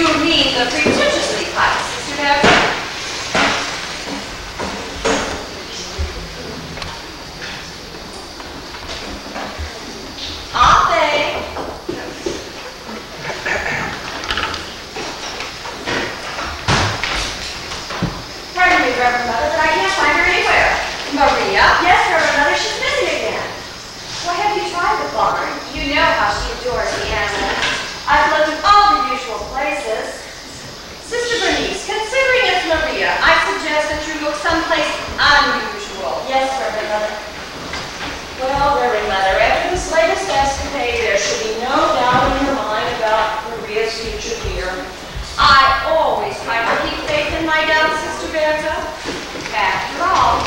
You mean the pretentiously pious, Sister Beverly? Ave. Pardon me, Reverend Mother, but I can't find her anywhere. Maria? Yes, Reverend Mother, she's missing again. Why have you tried the barn? You know how she adores the animals. I've looked in all the usual places. Sister Bernice, considering it's Maria, I suggest that you look someplace unusual. Yes, Reverend Mother. Well, Reverend Mother, after this latest escapade, there should be no doubt in your mind about Maria's future here. I always try to keep faith in my doubts, Sister Bertha. After all,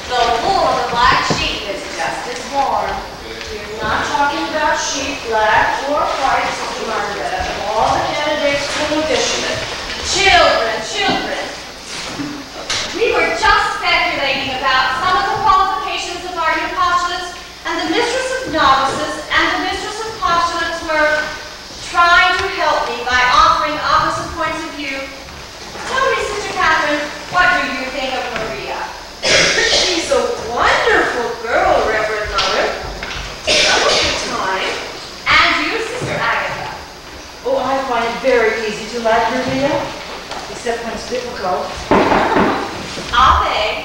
the wool of the black sheep is just as warm. We're not talking about sheep, black or white, Sister Margaret. All the candidates will audition it. Children. We were just speculating about some of the qualifications of our new postulates, and the mistress of novices and the mistress of postulates were trying to help me by offering opposite points of view. Tell me, Sister Catherine, what do you think of Maria? She's a wonderful girl, Reverend Mother. Some of the time. And you, Sister Agatha? Oh, I find it very easy to like Maria, except when it's difficult. Ave.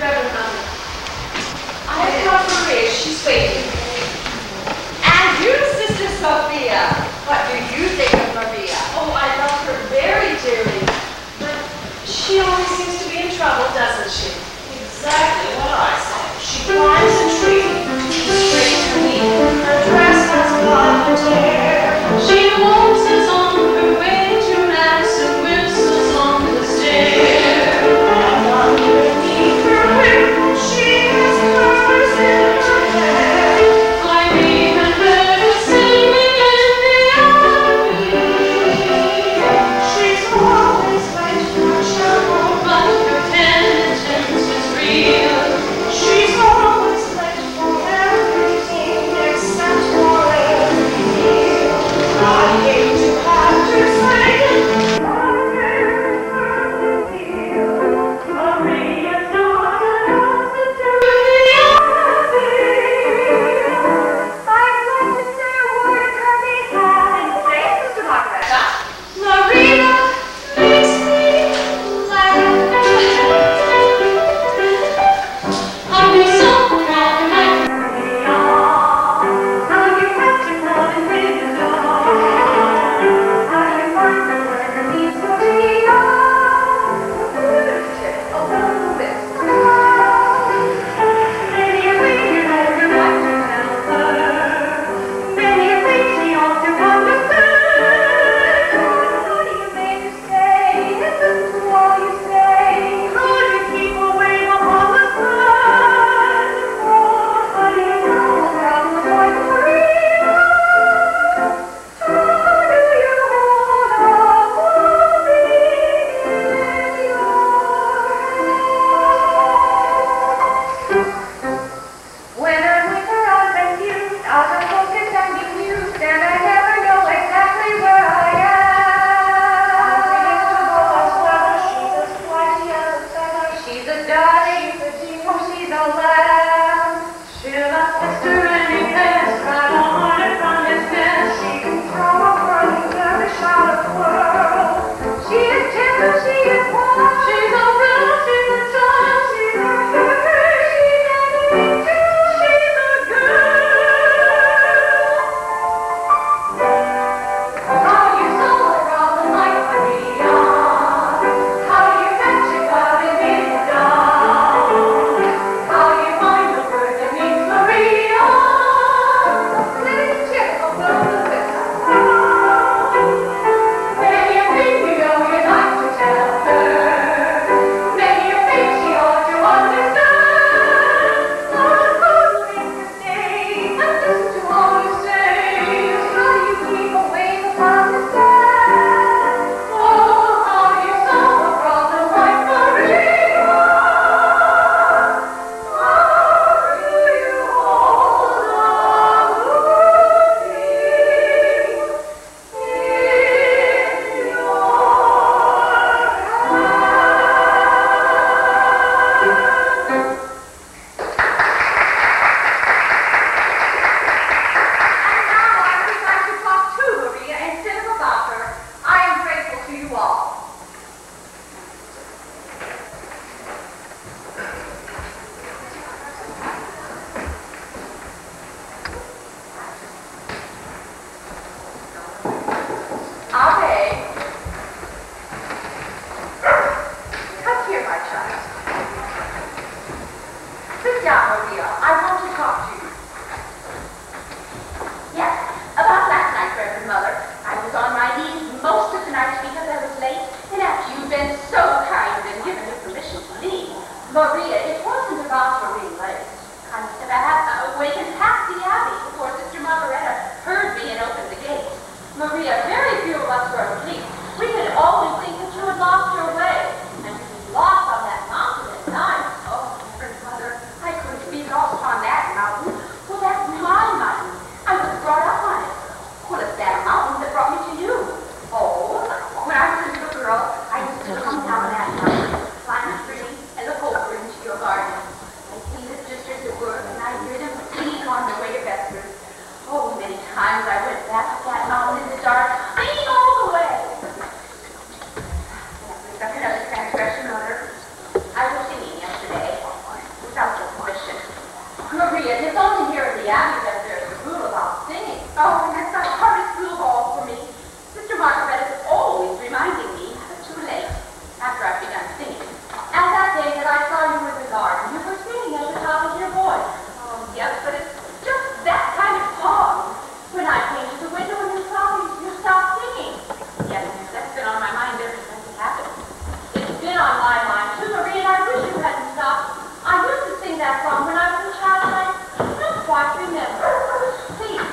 Reverend Mother, I've got Maria. She's waiting. And you, Sister Sophia, what do you think of Maria? Oh, I love her very dearly. But she always seems to be in trouble, doesn't she? Exactly what I say. She climbs a tree, straight to me. Her dress has got a tear. She waltzes on her way to mass and whistles on the stair. And underneath her whip, she has colors in her hair. I've even heard her singing in the avenue. She's always late for chapel, But her penitence is real. she's always talk to you. Yes, about last night, Reverend Mother. I was on my knees most of the night because I was late, and after you've been so kind and given me permission to leave. Maria, it wasn't about her being late. I must have awakened half the abbey before Sister Margaretta heard me and opened the gate. Maria, very few of us were asleep. We could always think that you had lost your way, and to be lost on that mountain at night. Oh, Reverend Mother, I couldn't be lost on that mountain. Well, that's my mountain. I was brought up on it. Well, it's that mountain that brought me to you. Oh, when I was a little girl, I used to come down that mountain, climb a tree, and look over into your garden. I see the sisters at work, and I hear them singing on their way to vespers. Oh, many times I went back up that mountain in the dark, singing all the way. That's another transgression, Mother. I was singing yesterday, without your permission. Maria, it's only here at the abbey that there's a rule about singing. Oh, and that's the hardest rule of all for me. Sister Margaret is always reminding me too late after I've begun singing. And that day that I saw you in the garden, you were singing at the top of your voice. Oh, yes, but it's just that kind of song. When I came to the window and you saw me, you stopped singing. Yes, that's been on my mind ever since it happened. It's been on my mind too, Marie, and I wish you hadn't stopped. I used to sing that song when I was a child, and I don't quite remember. Please.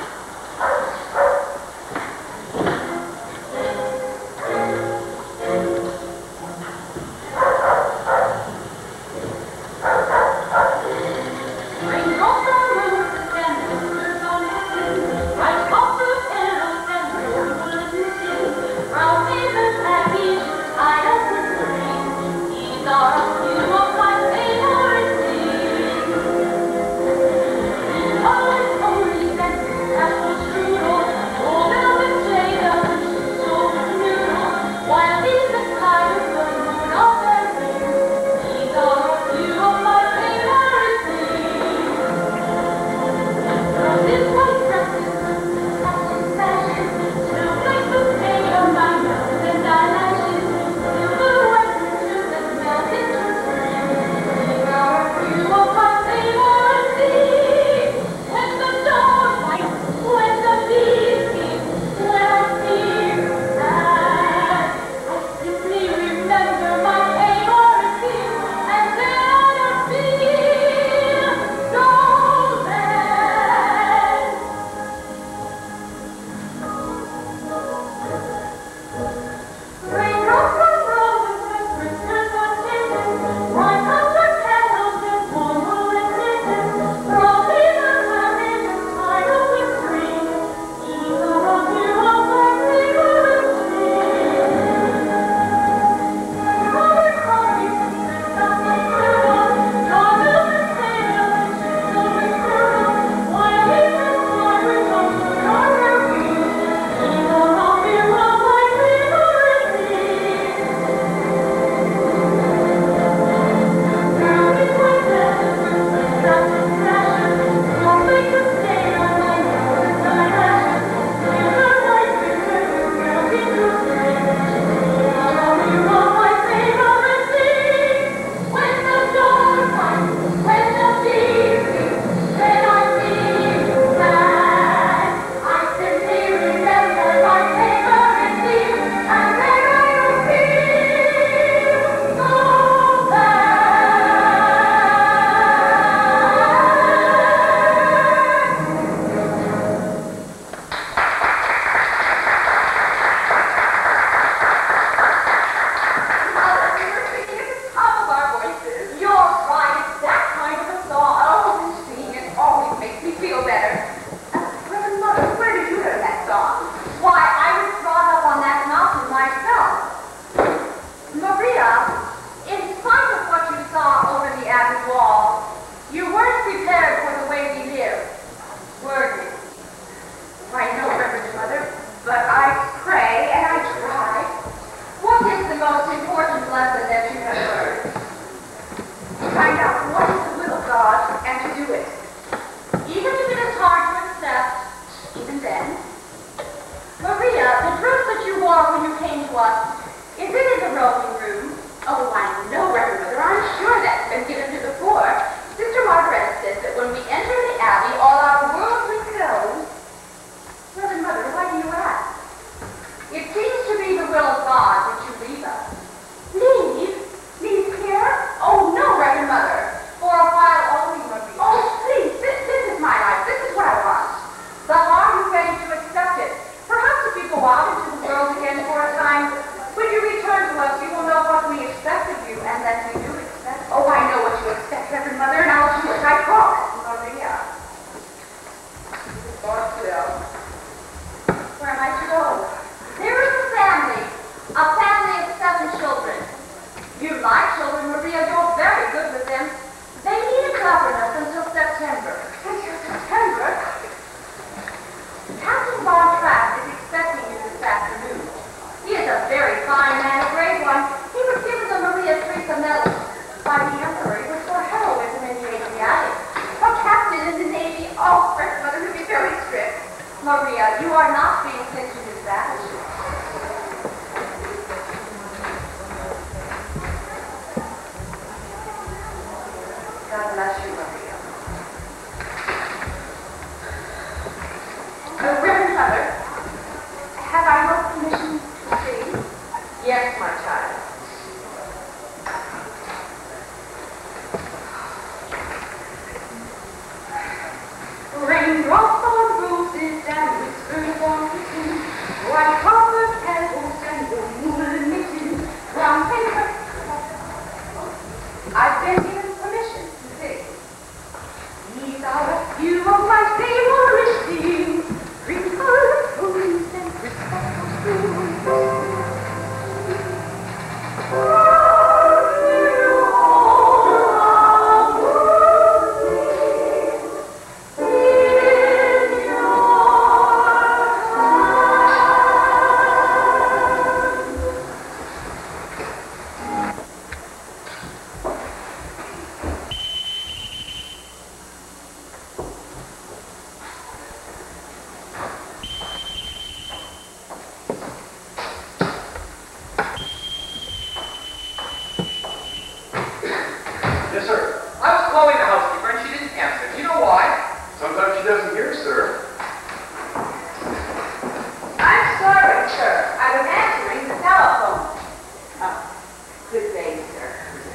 When we enter the sergeant in the Navy. Oh, grandmother, he'll be very strict. Maria, you are not being pensioned as that. God bless you, Maria. Reverend Mother, have I your permission to see? Yes, my child. Raindrops on roses and whispers on the sea, white copper petals and the moon knitting, brown paper. I've been given permission to sing. These are a few of my favorite themes, green-colored roses and crystal spoons. Yes, sir. I was calling the housekeeper and she didn't answer. Do you know why? Sometimes she doesn't hear, sir. I'm sorry, sir. I was answering the telephone. Oh, good day, sir.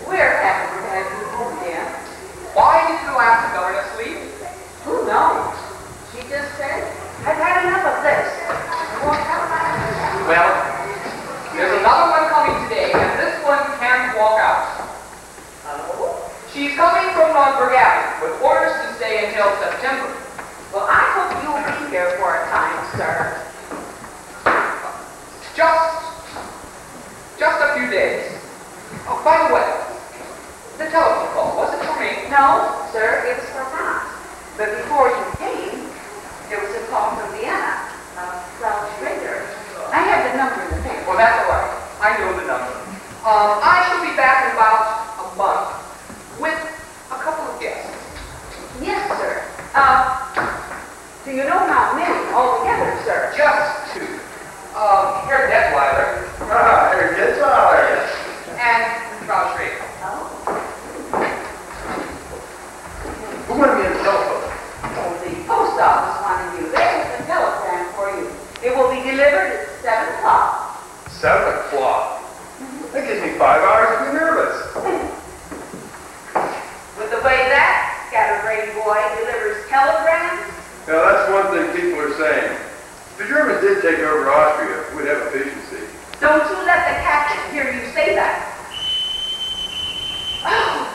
We're happy to have you home again. Why did the last governess leave? Who knows? She just said, I've had enough of this. I won't have my Well, there's another one coming today and this one can't walk out. She's coming from Longsworth Avenue with orders to stay until September. Well, I hope you'll be here for a time, sir. Just a few days. Oh, by the way, the telephone call, was it for me? No, sir, it was for Hans. But before you came, there was a call from Vienna. Frau Schrader. I have the number in the paper. Well, that's all right. I know the number. I shall be back in about a month with a couple of guests. Yes, sir. Do you know how many altogether, sir? Just two. Herr Detweiler. Herr Detweiler. And Frau Schrader. Oh. Who wanted me on the telephone? Oh, the post office wanted you. There's a telegram for you. It will be delivered at 7 o'clock. 7 o'clock? That gives me 5 hours to be nervous. With the way that scatterbrained boy delivers telegrams. Now, that's one thing people are saying. If the Germans did take over Austria, we'd have efficiency. Don't you let the captain hear you say that. Oh,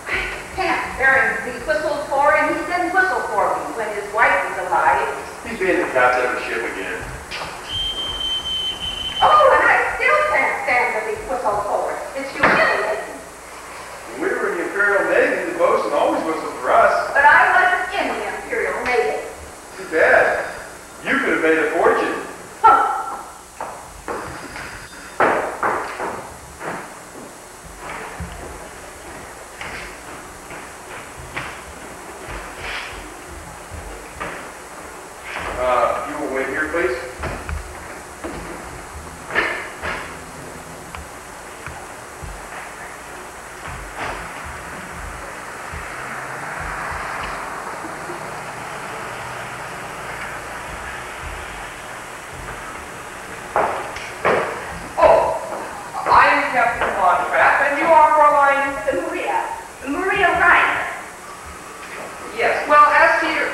I can't bear him. He whistled for and he didn't whistle for me when his wife was alive. He's being the captain of a ship again. Oh, and I still can't stand that he whistled for it. It's humiliating. When we were in the Imperial Navy, the bosun always whistled for us. But I wasn't in the Imperial Navy. Too bad. You could have made a fortune. Huh. You will wait here, please. Captain Contract, and you are Caroline? Maria Ryan. Yes, well, as to your...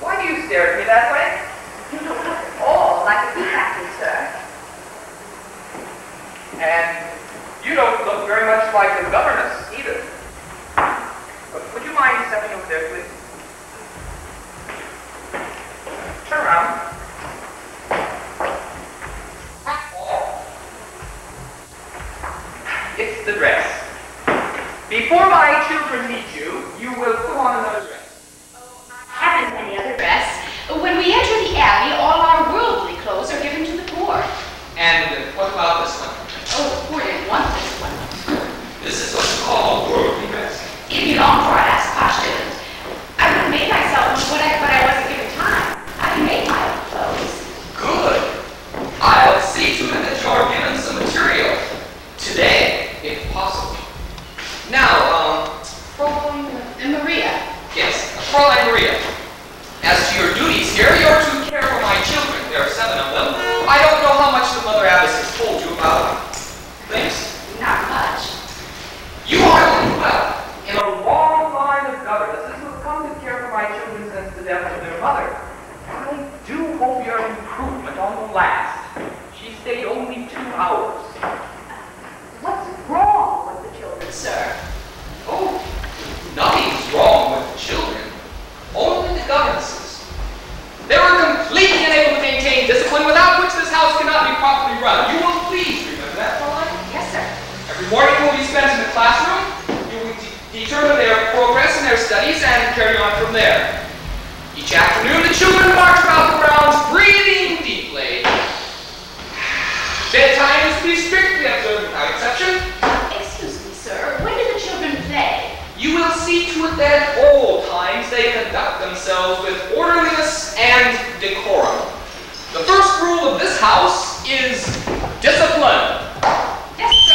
Why do you stare at me that way? You don't look at all like a sea captain, sir. And you don't look very much like the governess, either. Would you mind stepping over there, please? Turn around. It's the dress. Before my children meet you, you will put on another dress. Oh, I haven't any other dress. When we enter the Abbey, all our worldly clothes are given to the poor. And what about this one? Oh, the poor didn't want this one. This is what's called worldly dress. It belonged to our last postulate. Fräulein Maria, as to your duties here, you're to care for my children. There are 7 of them. I don't know how much the Mother Abbess has told you about things. Not much. You are doing well. In a long line of governesses who have come to care for my children since the death of their mother. I do hope your improvement on the last. She stayed only 2 hours. What's wrong with the children, sir? Oh, nothing's wrong with the children. Only the governesses. They were completely unable to maintain discipline, without which this house cannot be properly run. You will please remember that, Fräulein? Yes, sir. Every morning will be spent in the classroom. You will determine their progress in their studies and carry on from there. Each afternoon, the children march about the grounds, breathing deeply. Bedtime is to be strictly observed without exception. Excuse me, sir. When do the children play? You will see to it that at all times they conduct themselves with orderliness and decorum. The first rule of this house is discipline. Yes, sir.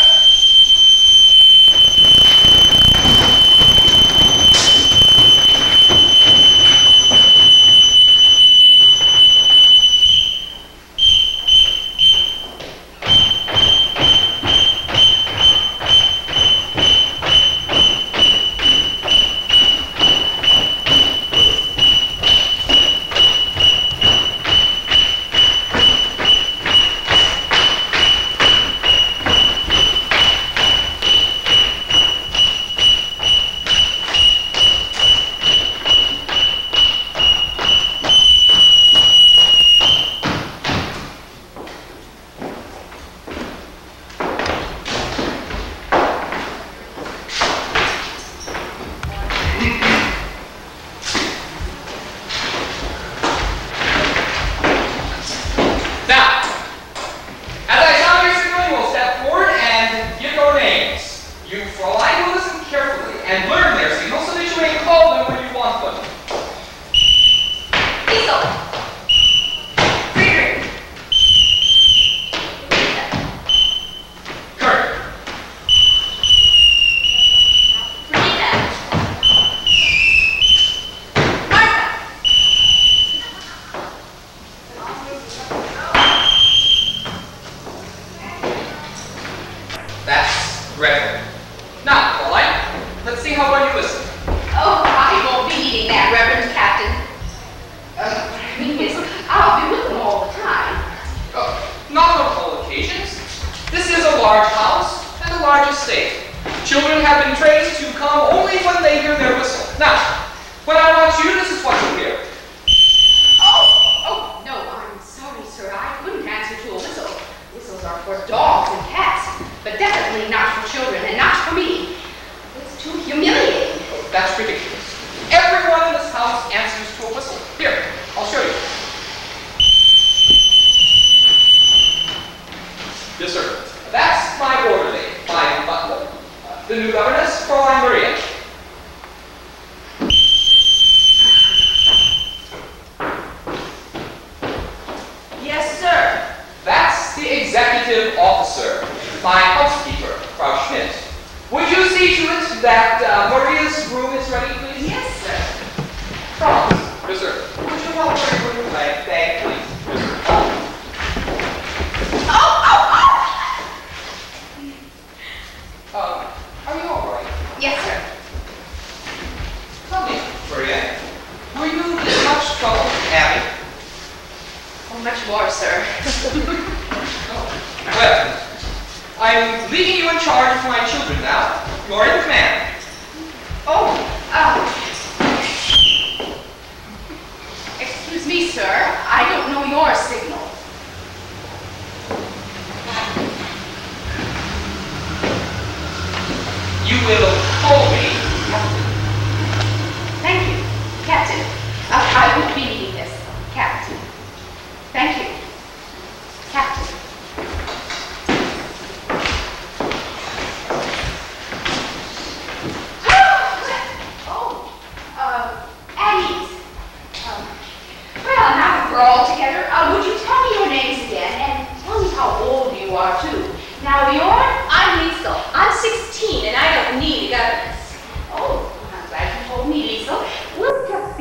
I'm glad you told me, Liesl. We'll just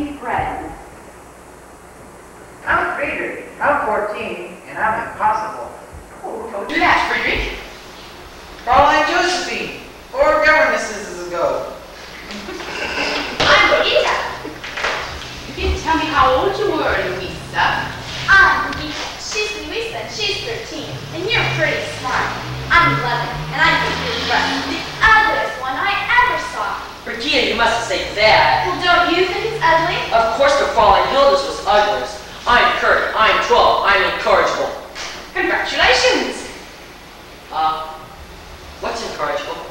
king, and I'm impossible. Oh, don't do that, Friedrich. Fraulein Josephine, 4 governesses ago. I'm Louisa. You didn't tell me how old you were, Louisa. I'm Louisa. She's Louisa, and she's 13. And you're pretty smart. I'm 11, and I'm the ugliest one I ever saw. Regina, you mustn't say that. Well, don't you think it's ugly? Of course the Fraulein Hilda's was ugliest. I'm Kurt, I'm 12, I'm incorrigible. Congratulations. What's incorrigible?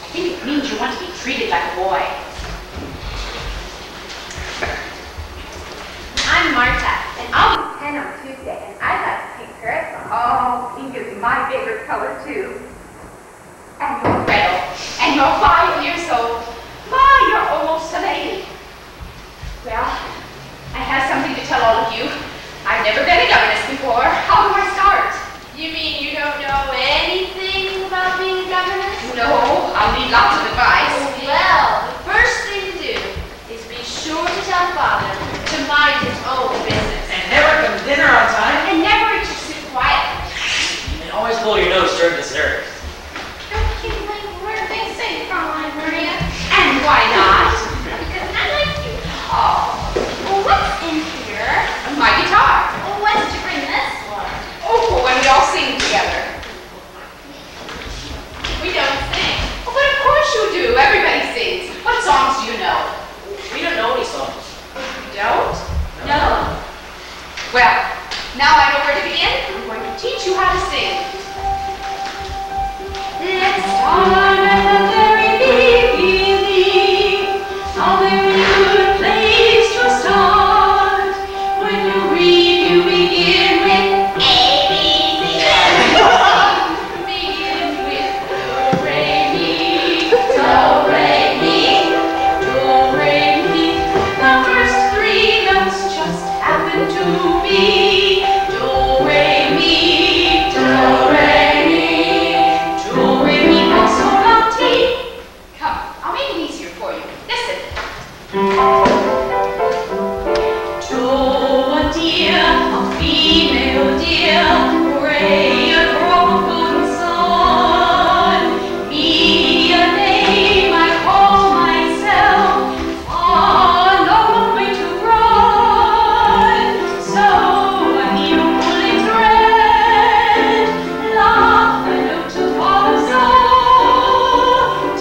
I think it means you want to be treated like a boy. I'm Marta, and I'll be 10 on Tuesday, and I got a pink parasol. Oh, pink is my favorite color, too. And you're Gretel. And you're 5 years old. My, you're almost a lady. Well, I have something to tell all of you. I've never been a governess before. How do I start? You mean you don't know anything about being a governess? No, I'll need lots of advice. Well, the first thing to do is be sure to tell Father to mind his own business. And never come to dinner on time. And never eat your soup quietly. And always blow your nose during dessert. Don't keep playing word they say, Fraulein Maria. And why not? Because I like you. Oh, Well, what's in here? my guitar. Well, when did you bring this one? Oh, when we all sing together. We don't sing. Oh, but of course you do. Everybody sings. What songs do you know? We don't know any songs. You don't? No. Well, now I know where to begin. I'm going to teach you how to sing. Let's start at the very beginning. A very good place to start. When you read, you begin with A, B, C. Begin with do, re, mi, do, re, mi, do, re, mi. The first 3 notes just happen to be do, re, mi, do, re, mi, do, re, mi, fa, sol, la, ti. Come, I'll make it easier for you. Listen. Do a deer, a female deer, Ray, a broken son, me, a name I call myself, a long way to run. So a new pulling thread, la, a note to follow, so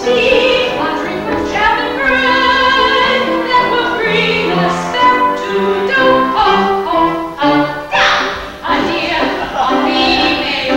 tea, a drink with jam and bread, that will bring us back to do, a deer, a female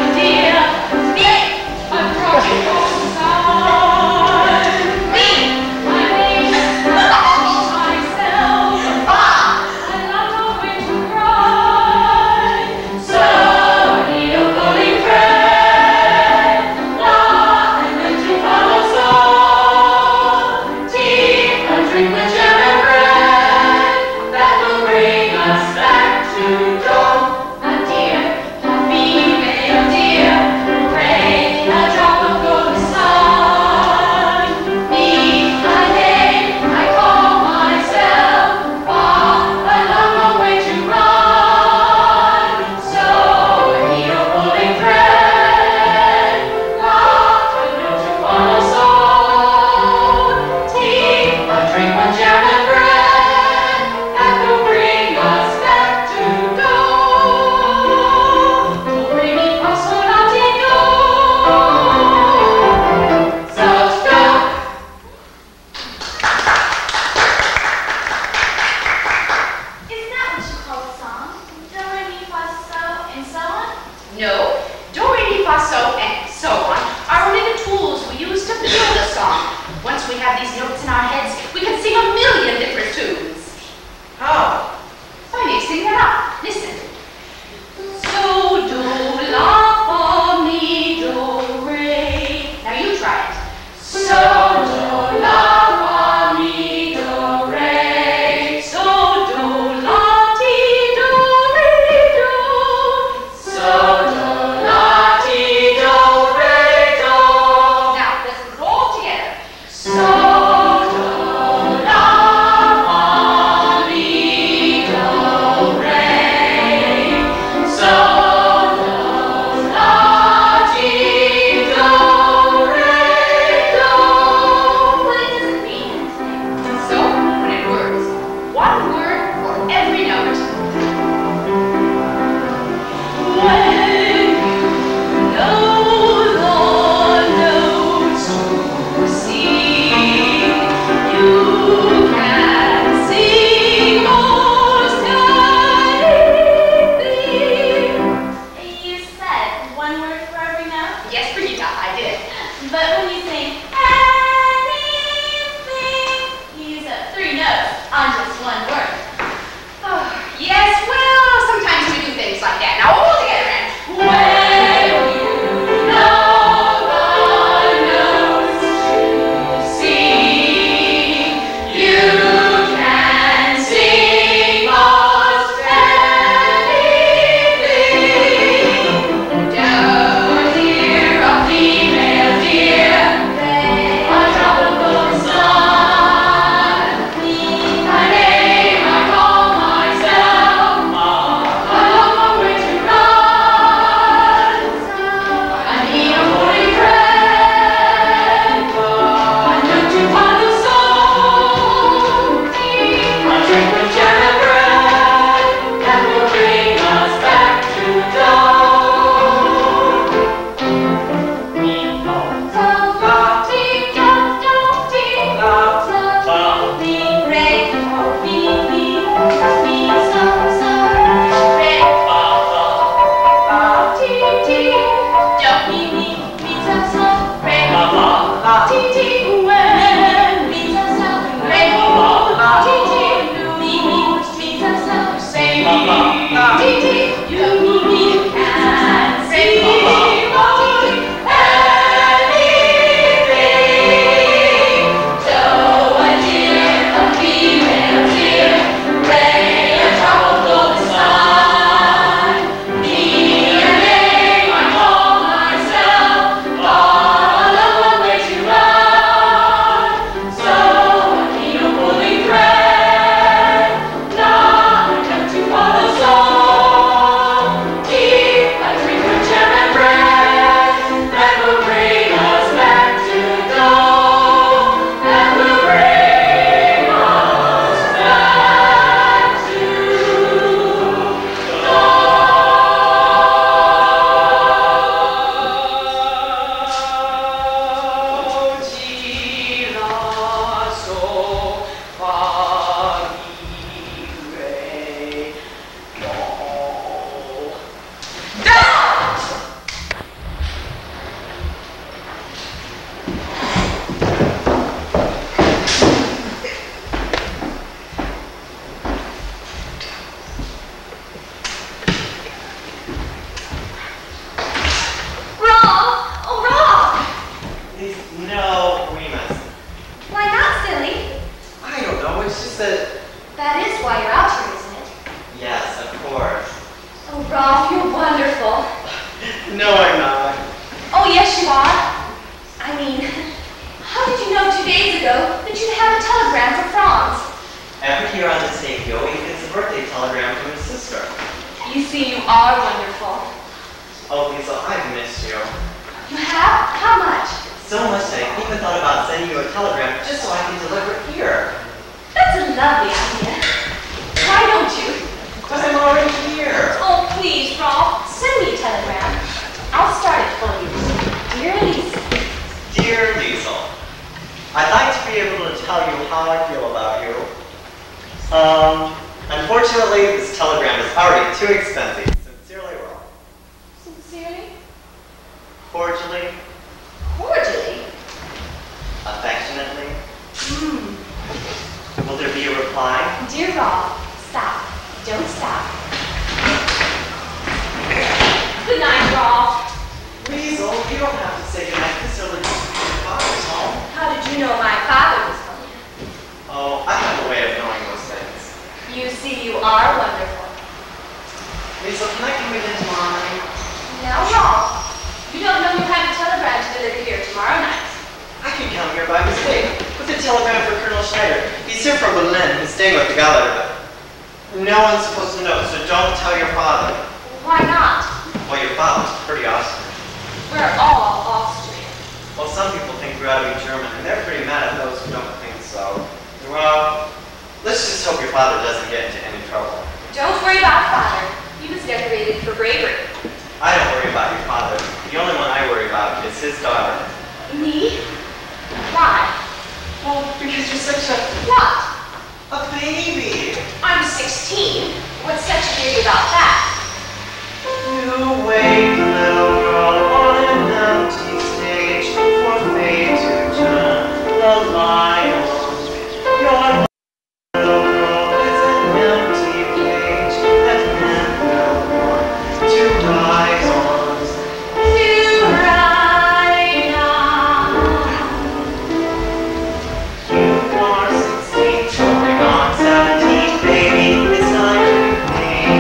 That is why you're out here, isn't it? Yes, of course. Oh, Rolf, you're wonderful. No, I'm not. Oh, yes, you are. I mean, how did you know 2 days ago that you'd have a telegram for Franz? Every year on this day, he always gets a birthday telegram from his sister. You see, you are wonderful. Oh, Lisa, I've missed you. You have? How much? So much that I even thought about sending you a telegram just so I can deliver it here. That's a lovely idea. Why don't you? Because I'm already here. Oh, please, Rolf, send me a telegram. I'll start it for you. Dear Lisa. Dear Liesel, I'd like to be able to tell you how I feel about you. Unfortunately, this telegram is already too expensive. Sincerely, Rolf. Sincerely? Cordially. Cordially? Affectionately. Will there be a reply? Dear Rolf, stop. Don't stop. Good night, Rolf. Liesel, you don't have to say goodnight this early. Your father's home. How did you know my father was home? Oh, I have a way of knowing those things. You see, you are wonderful. Liesel, can I come in tomorrow night? Now, Rolf, you don't know you have a telegram to deliver here tomorrow night. I can come here by mistake with a telegram for Colonel Schneider. He's here from Berlin. He's staying with the Governor, but no one's supposed to know, so don't tell your father. Why not? Well, your father's pretty Austrian. We're all Austrian. Well, some people think we ought to be German, and they're pretty mad at those who don't think so. Well, let's just hope your father doesn't get into any trouble. Don't worry about Father. He was decorated for bravery. I don't worry about your father. The only one I worry about is his daughter. Me? Why? Well, because you're such a... What? a baby. I'm 16. What's such a big about that? You wait, little girl, on an empty stage for fate to turn the light on. Your little girl is an empty page that men will want to rise on. To ride on. You are 16, going on 17, baby. It's not your thing.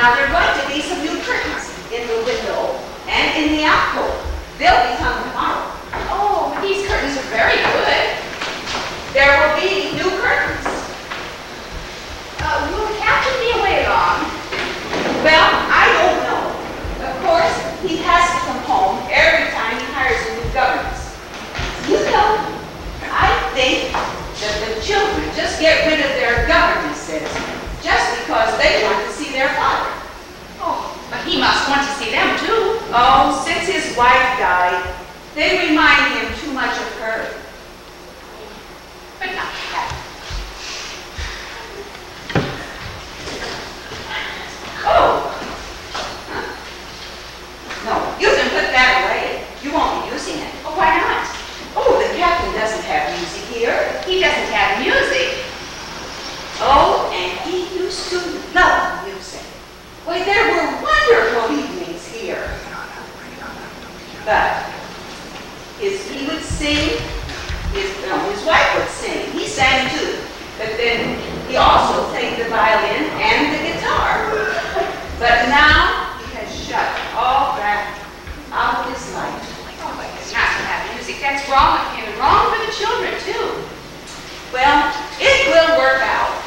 Now there are going to be some new curtains in the window and in the alcove. They'll be hung tomorrow. Oh, these curtains are very good. There will be new curtains. Will the captain be away long? Well, I don't know. Of course, he has to come home every time he hires a new governess. You know, I think that the children just get rid of their governesses just because they want to see their father. Oh, but he must want to see them too. Oh, since his wife died, they remind him too much of her. But not that. Oh! Huh. No, you can put that away. You won't be using it. Oh, why not? Oh, the captain doesn't have music here. He doesn't have music. Oh, and he used to love music. Why, there were wonderful evenings here. But he would sing, his wife would sing. He sang too. But then he also played the violin and the guitar. But now he has shut all that out of his life. Oh, but he's not to have music. That's wrong with him and wrong for the children too. Well, it will work out.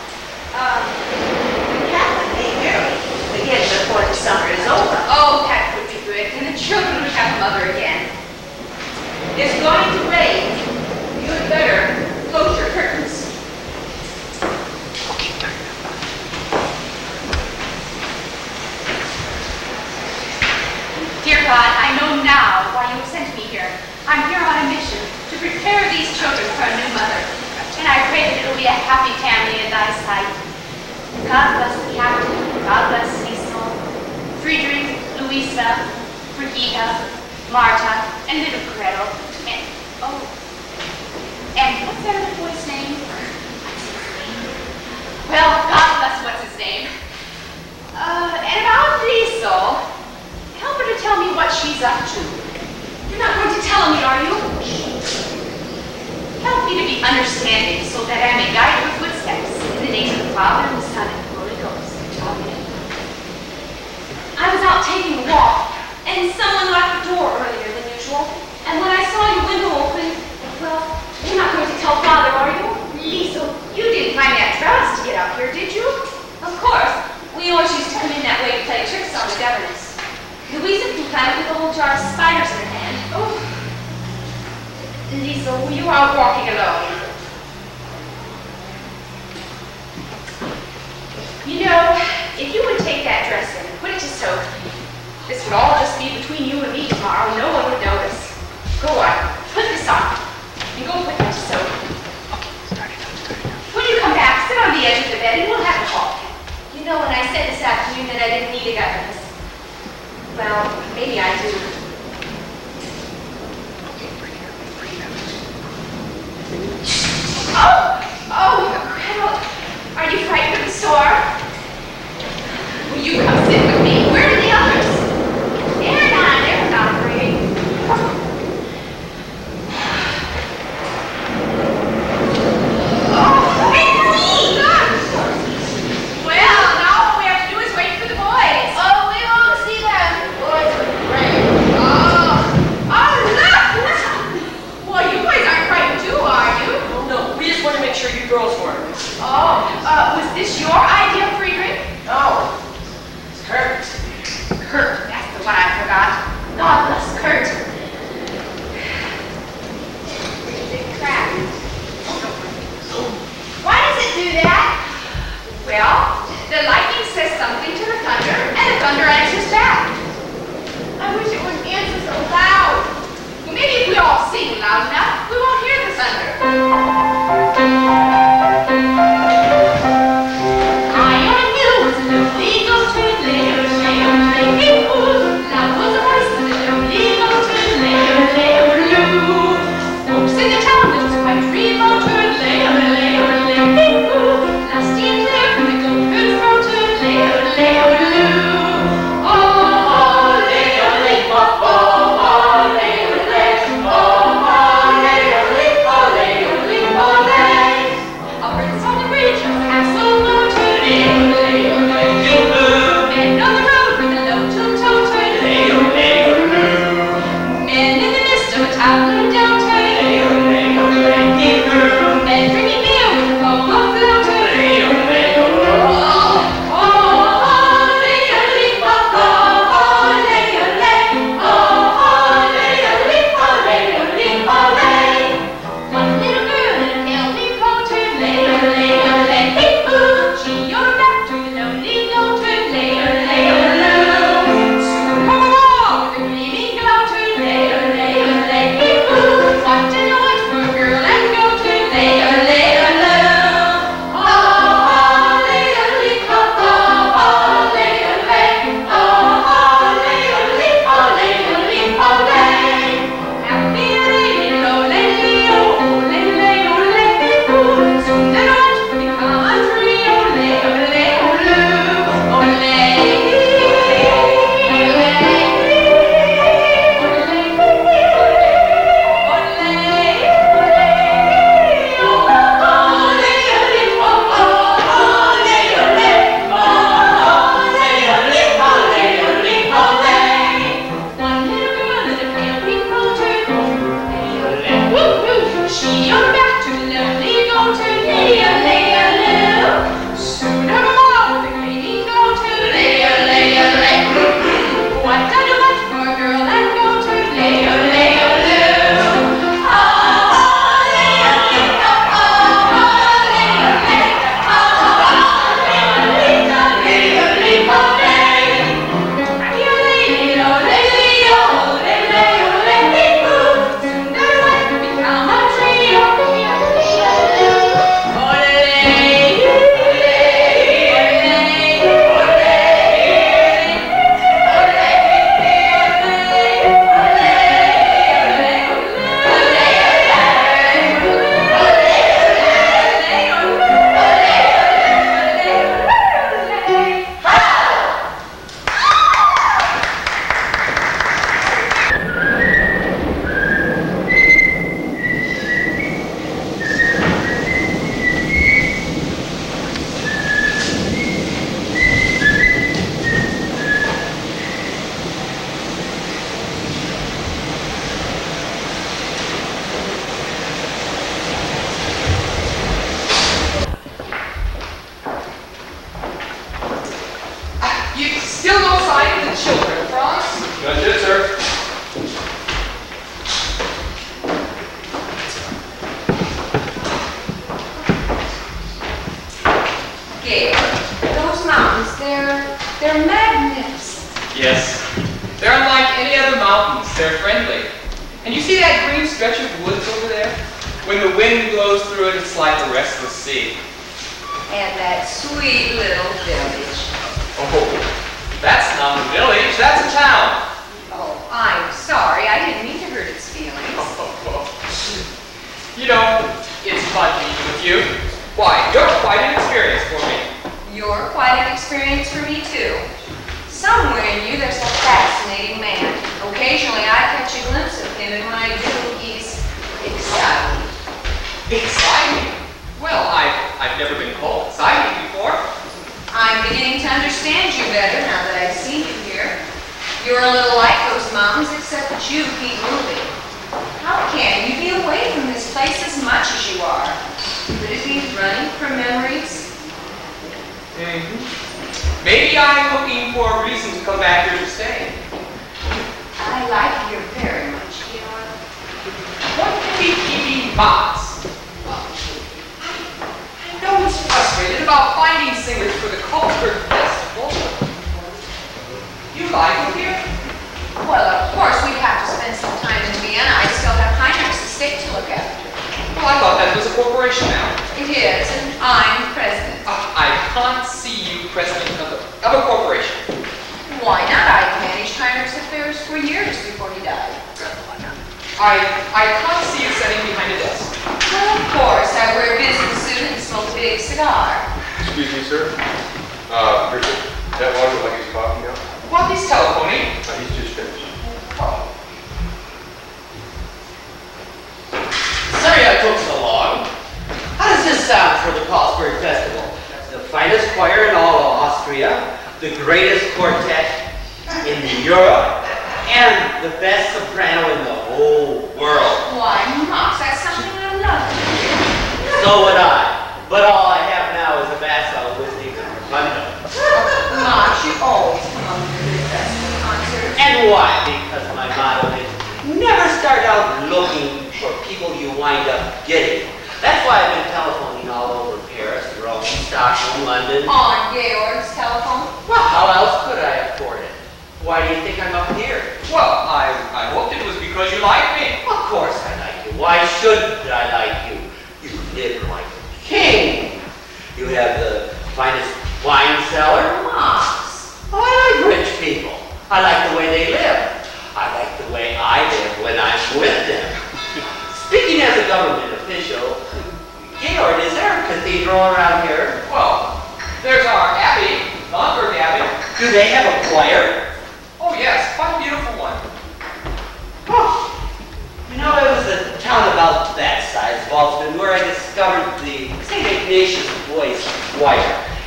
The captain may marry again before the summer is over. Oh, that would be good. And the children would have a mother again. It's going to rain. You'd better close your curtains. Dear God, I know now why you have sent me here. I'm here on a mission to prepare these children for a new mother. And I pray that it will be a happy family in thy sight. God bless the captain. God bless Cecil, Friedrich, Louisa, Brigitte, Marta, and little Gretel. And what's that other boy's name? Well, God bless what's his name. And about Liesel, help her to tell me what she's up to. You're not going to tell me, are you? Help me to be understanding so that I may guide her footsteps in the name of the Father, and the Son, and the Holy Ghost. Amen. I was out taking a walk, and someone locked the door earlier than usual. And when I saw your window open, well, you're not going to tell Father, are you? Liesel, you didn't climb that trellis to get up here, did you? Of course. We always used to come in that way to play tricks on the governess. Louisa can climb it with a whole jar of spiders in her hand. Oh. Liesel, you are walking alone. You know, if you would take that dress in and put it to soak, this would all just be between you and me tomorrow. No one would notice. Go on, put this on, and go put that to soak. When you come back, sit on the edge of the bed and we'll have a talk. You know, when I said this afternoon that I didn't need a governess, well, maybe I do. Oh, Gretel, are you frightened of the storm? Will you come sit with me? Where are the others? They're not afraid. Oh, it's me! Well, now all we have to do is wait for the boys. Oh, we won't see them. Boys are great. Oh, look! Well, you boys aren't frightened too, are you? No, we just want to make sure you girls weren't. Oh, was this your idea, Friedrich? No, it's Kurt. Kurt, that's the one I forgot. God bless Kurt. It cracked. Why does it do that? Well, the lightning says something to the thunder, and the thunder answers back. I wish it wouldn't answer so loud. Well, maybe if we all sing loud enough, we won't hear the thunder. I knew it was a little eagle turn later, that was a voice of a little eagle turn later, folks in the town that was quite dreamful turn later, last in there from the goat from turn later, oh, later, oh, later, oh, later, oh, later, the children, Franz? That's it, sir. Gail, those mountains, they're magnificent. Yes. They're unlike any other mountains. They're friendly. And you see that green stretch of woods over there? When the wind blows through it, it's like a restless sea. And that sweet little village. Oh, that's not a village. That's a town. Oh, I'm sorry. I didn't mean to hurt its feelings. You know, it's fun meeting with you. Why, you're quite an experience for me. You're quite an experience for me, too. Somewhere in you, there's a fascinating man. Occasionally, I catch a glimpse of him, and when I do, he's exciting. Exciting? Well, I've never been called exciting before. I'm beginning to understand you better now that I've seen you here. You're a little like those mountains, except that you keep moving. How can you be away from this place as much as you are? Could it be running from memories? Maybe I'm looking for a reason to come back here to stay. I like you very much, Georg. What can be keeping Mott's? I know it's frustrated about finding singers for the Culture Festival. You like it here? Well, of course, we'd have to spend some time in Vienna. I still have Heinrich's estate to look after. Well, I thought that was a corporation now. It is, and I'm president. I can't see you president of a corporation. Why not? I managed Heinrich's affairs for years before he died. I can't see you sitting behind a desk. Well, of course. I wear a business suit and smoke a big cigar. Excuse me, sir. Richard, that water like he's coffee now? Well, he's telephoning. He's just finished. Oh. Sorry I took so long. How does this sound for the Salzburg Festival? The finest choir in all of Austria, the greatest quartet in Europe, and the best soprano in the whole world. Why, Mox, that's something I love to hear. So would I. But all I have now is a basso with the bundle. Mox, you always come up to the festival concerts. And why? Because my motto is never start out looking for people you wind up getting. That's why I've been telephoning all over Paris, Rome, Stockholm, London. On Georg's telephone? Well, how else could I afford it? Why do you think I'm up here? Well, I hoped it was because you like me. Of course I like you. Why shouldn't I like you? You live like a king. You have the finest wine cellar. Mox. Oh, I like rich people. I like the way they live. I like the way I live when I'm with them. Speaking as a government official, Georg, is there a cathedral around here? Well, there's our abbey, Longsworth Abbey. Do they have a choir? Oh yes, quite a beautiful one. Oh, you know, it was a town about that size, Boston, where I discovered the St. Ignatius Voice Choir.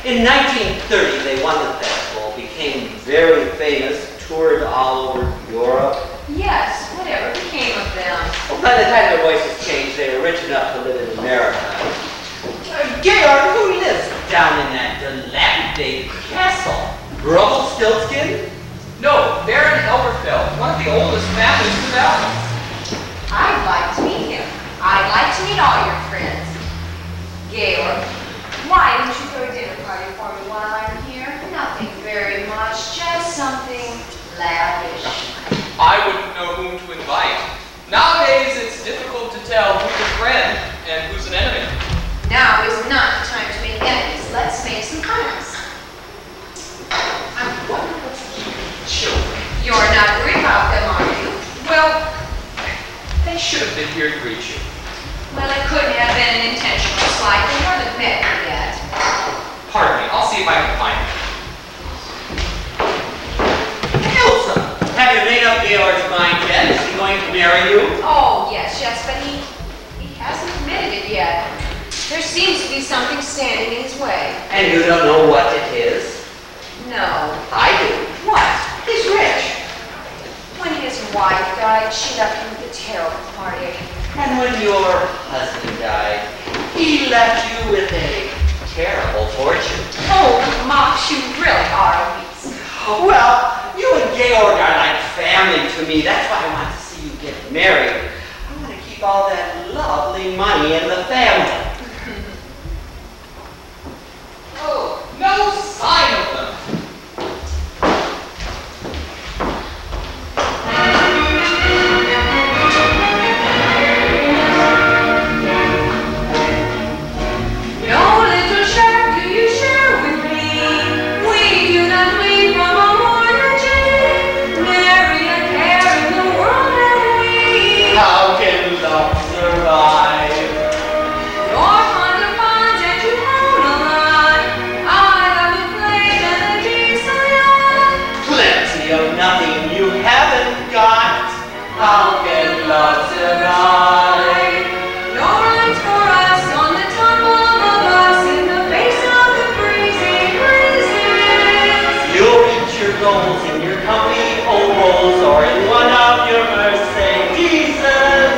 In 1930, they won the festival, became very famous, toured all over Europe. Yes, whatever became of them? Well, by the time their voices changed, they were rich enough to live in America. Georg, who lives down in that dilapidated castle? Rumpelstiltskin? No, Baron Elberfeld, one of the oldest families in the valley. I'd like to meet him. I'd like to meet all your friends. Georg, why didn't you throw a dinner party for me while I'm here? Nothing very much, just something lavish. I wouldn't know whom to invite. Nowadays, it's difficult to tell who's a friend and who's an enemy. Now is not the time to make enemies. Let's make some friends. I wonder what's keeping the children. You're not worried about them, are you? Well, they should have been here to greet you. Well, it couldn't have been an intentional slight. They haven't met me yet. Pardon me, I'll see if I can find them. Elsa, have you made up Georg's mind yet? Is he going to marry you? Oh, yes, but he hasn't committed it yet. There seems to be something standing in his way. And you don't know what it is? No. I do. What? He's rich. When his wife died, she left him with a terrible heartache. And when your husband died, he left you with a terrible fortune. Oh, Mox, you really are a beast. Well, you and Georg are like family to me. That's why I want to see you get married. I want to keep all that lovely money in the family. Oh, no sign of them. No little shack do you share with me. We do not leave from a mortgagee. Nary a care in the world have we. How can love survive? You're fond of funds and you own a lot. I love a plate and a decent yacht. Plenty of nothing you haven't got. How can love survive? No rights for us on the top of a bus in the face of the freezing breezes. You'll reach your goals in your company ovals or in one of your Mercedeses.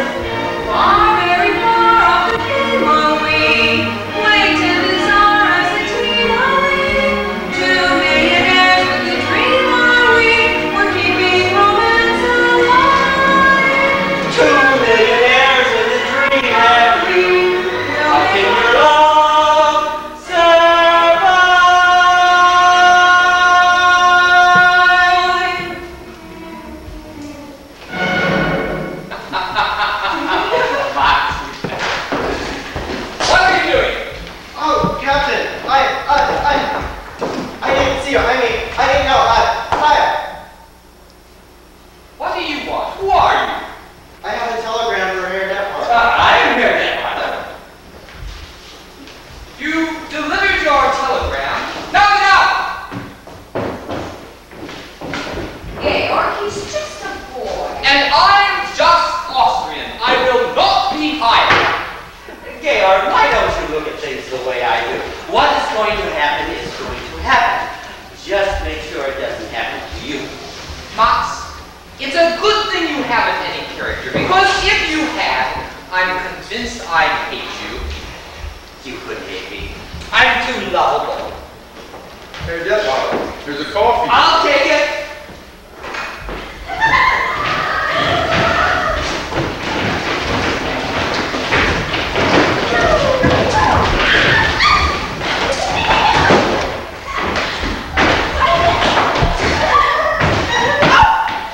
Far, very far off the theme are we. Wait and desire as the team are we. 2 millionaires with the dream are we. We're keeping romance alive. 2 millionaires with a dream have you. How can your love survive? What are you doing? Oh, Captain, I didn't see you. I didn't know. Hi. What do you want? Who are you? I have a telegram for Herr Detmar. I'm Herr Detmar. You delivered your telegram. Now get out! Georg, he's just a boy. And I'm just Austrian. I will not be hired. Georg, why don't you look at things the way I do? What is going to happen is going to happen. Just make sure it doesn't happen to you. Max, it's a good thing you haven't any character, because if you had, I'm convinced I'd hate you. You couldn't hate me. I'm too lovable. Hey, Detmar, there's a coffee. I'll take it.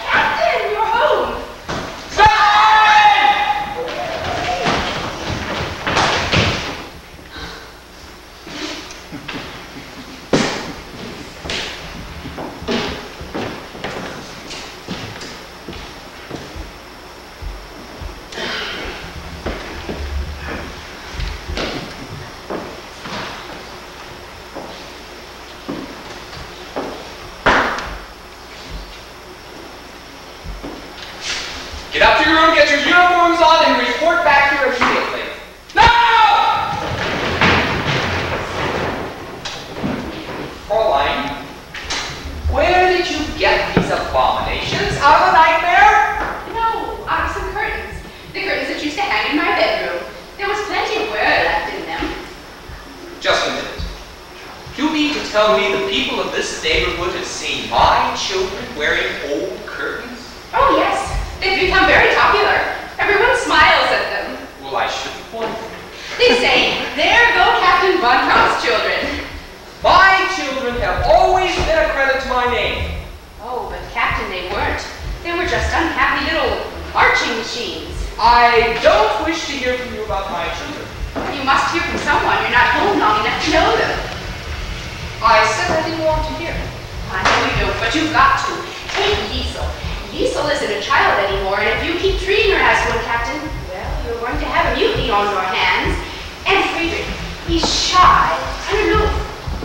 Captain, you're home. Get up to your room, get your uniforms on, and report back here immediately. Now! Fräulein, where did you get these abominations? Out of a nightmare? No, out of some curtains. The curtains that used to hang in my bedroom. There was plenty of wear left in them. Just a minute. You mean to tell me the people of this neighborhood have seen my children wearing old curtains? Oh, yes. They've become very popular. Everyone smiles at them. Well, I shouldn't wonder. They say, there go Captain Von Trapp's children. My children have always been a credit to my name. Oh, but Captain, they weren't. They were just unhappy little marching machines. I don't wish to hear from you about my children. You must hear from someone. You're not home long enough to know them. I said I didn't want to hear. I know you don't, but you've got to. Take Liesel. Liesel isn't a child anymore, and if you keep treating her as one, Captain, well, you're going to have a mutiny on your hands. And Friedrich, he's shy. I don't know.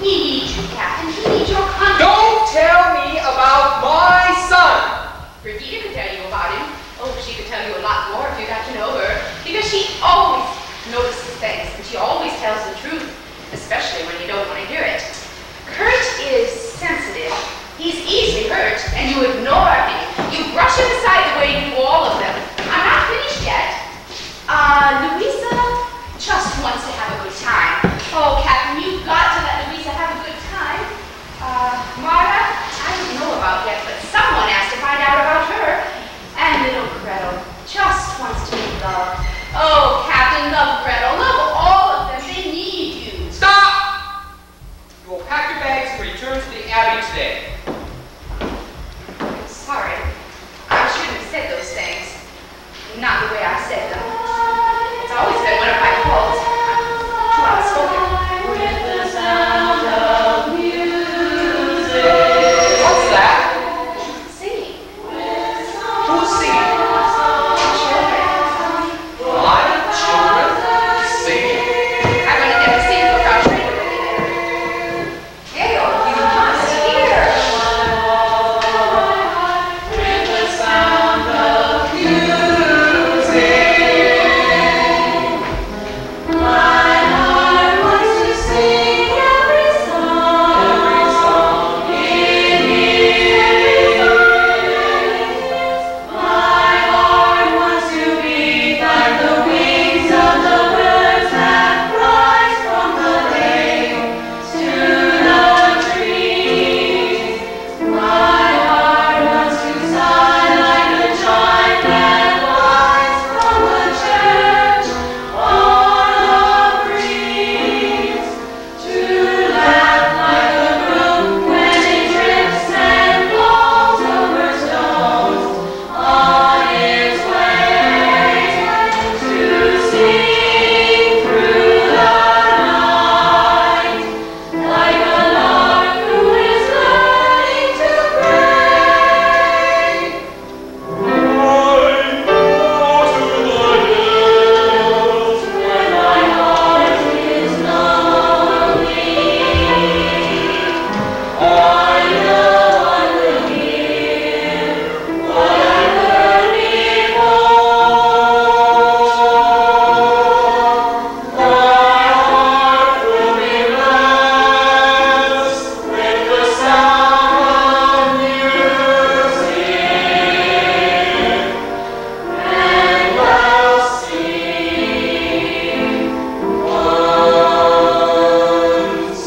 He needs you, Captain. He needs your confidence. Don't tell me about my son. Brigitte could tell you about him. Oh, she could tell you a lot more if you got to know her. Because she always notices things, and she always tells the truth, especially when you don't want to hear it. Kurt is sensitive. He's easily hurt, and you ignore him. You brush him aside the way you do all of them. I'm not finished yet. Louisa just wants to have a good time. Oh, Captain, you've got to let Louisa have a good time. stay. Sorry. I shouldn't have said those things. Not the way I said them. It's always been one of my faults. I'm too outspoken. With the sound of music. What's that? Singing. Who's singing? Children. Blind children singing. I wanted them to sing for Frau Schrader when they met her. Gail, you must hear. With the sound of music. My heart wants to sing every song it is. My heart wants to be like the wings of the birds that rise from the lake to the trees. My heart wants to sigh like a child that flies from the church or the breeze. To laugh like a brook when it drips and falls over stones on its way. To sing through the night like a lark who is learning to pray. When my heart is lonely, I know I will hear what I've heard before. My heart will be blessed with the sound of music, and I'll sing once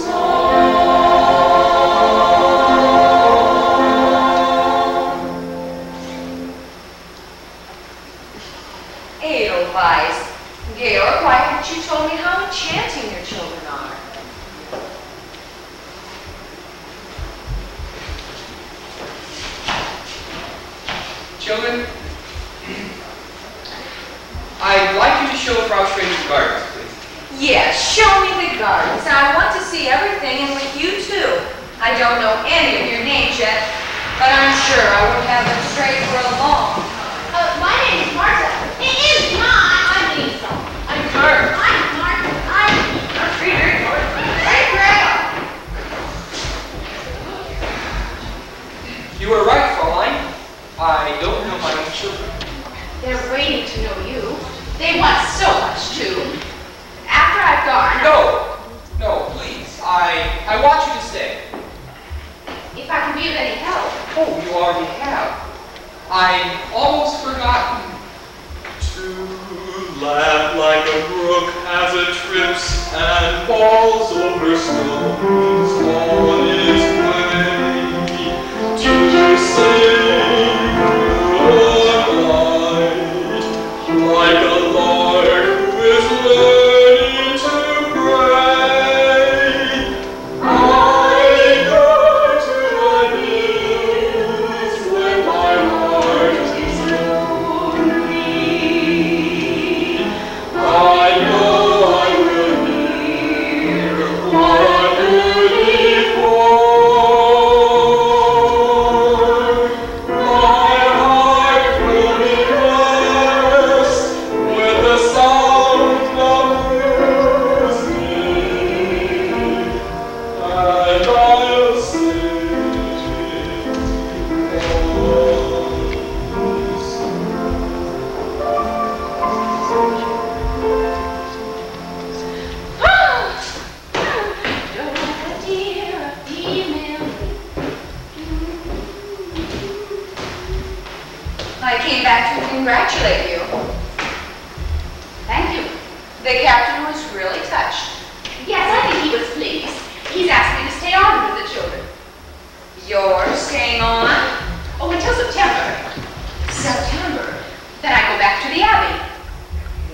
Edelweiss. Georg, why haven't you told me how enchanting your children are? Children, I'd like you to show Frau Schrader's gardens, please. Yes, show me the gardens. I want to see everything, and with you too. I don't know any of your names yet, but I'm sure I would have them straight for a long time. My name is Martha. It is not. I'm Lisa. I'm Kurt. I'm Martha. I'm Peter. Hey, Grandma. You were right, Fraulein. I don't know my own children. They're waiting to know you. They want so much too. After I've gone, No, please. I want you to stay. if I can be of any help. Oh, you already have. I'd almost forgotten. To laugh like a brook as it trips and falls over stones on its way. To sing through the night like a lark who is learning to pray. I go to the hills when my heart is lonely. I know I will hear what I've heard before. My heart will be blessed with the sound of music, and I'll sing I came back to congratulate you. Thank you. The captain was really touched. Yes, I think he was pleased. He's asked me to stay on with the children. You're staying on? Oh, until September. September? Then I go back to the Abbey.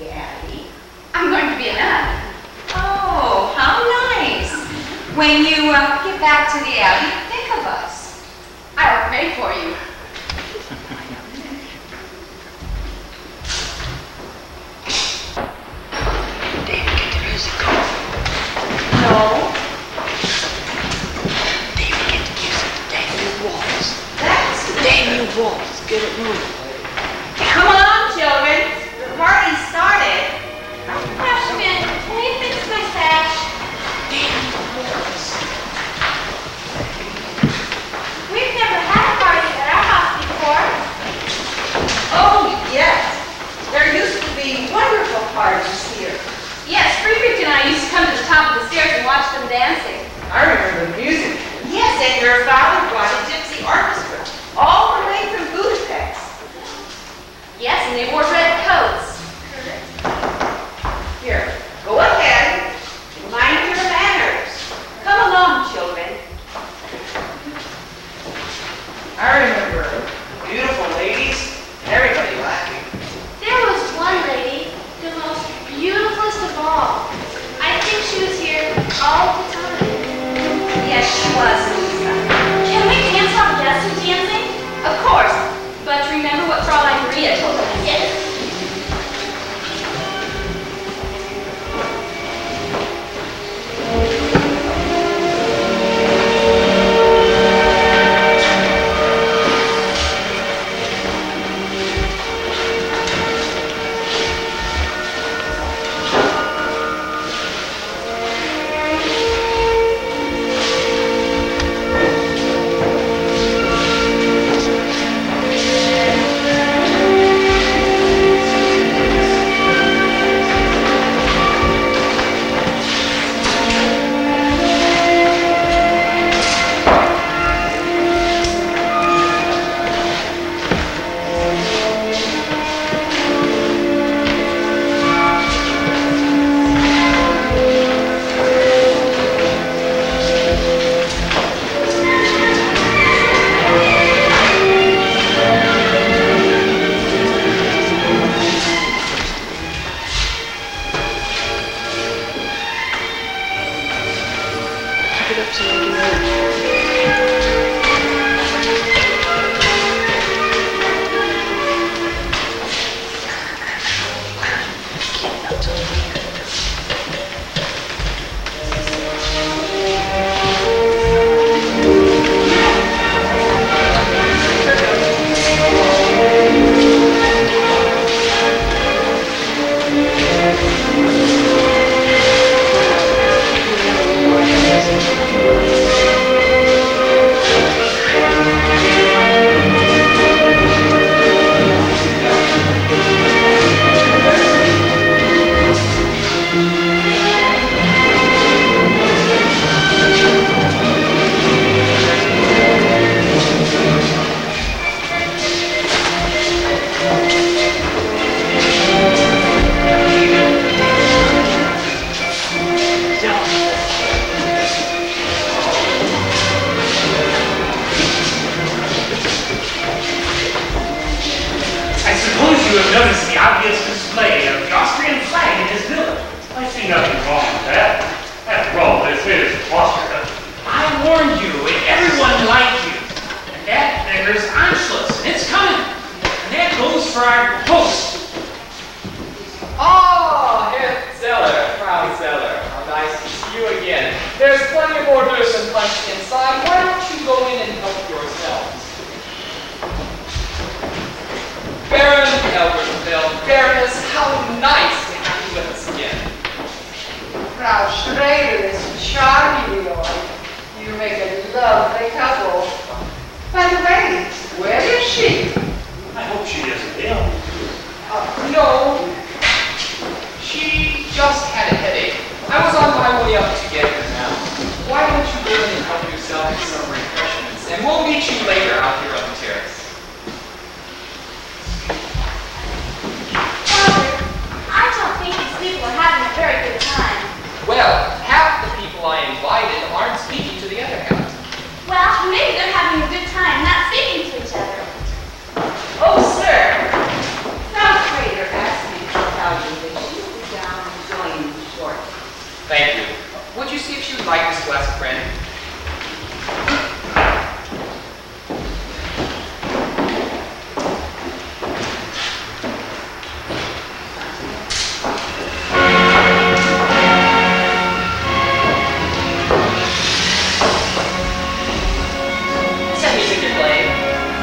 The Abbey? I'm going to be a nun. Oh, how nice. When you get back to the Abbey, think of us. walk. Just get it moving. Come on, children. The party started. Ashman, can you fix my sash? We've never had a party at our house before. Oh, yes. There used to be wonderful parties here. Yes, Friedrich and I used to come to the top of the stairs and watch them dancing. I remember the music. Yes, and your father brought a gypsy orchestra all the way from Budapest. Yes, and they wore red coats. Here, go ahead. Mind your manners. Come along, children. I remember beautiful ladies, everybody laughing. There was one lady, the most beautifulest of all. I think she was here all the time. Yes, she was, Lisa. Can we dance while guests are dancing? Of course, but remember what Fraulein Maria told us. Yes.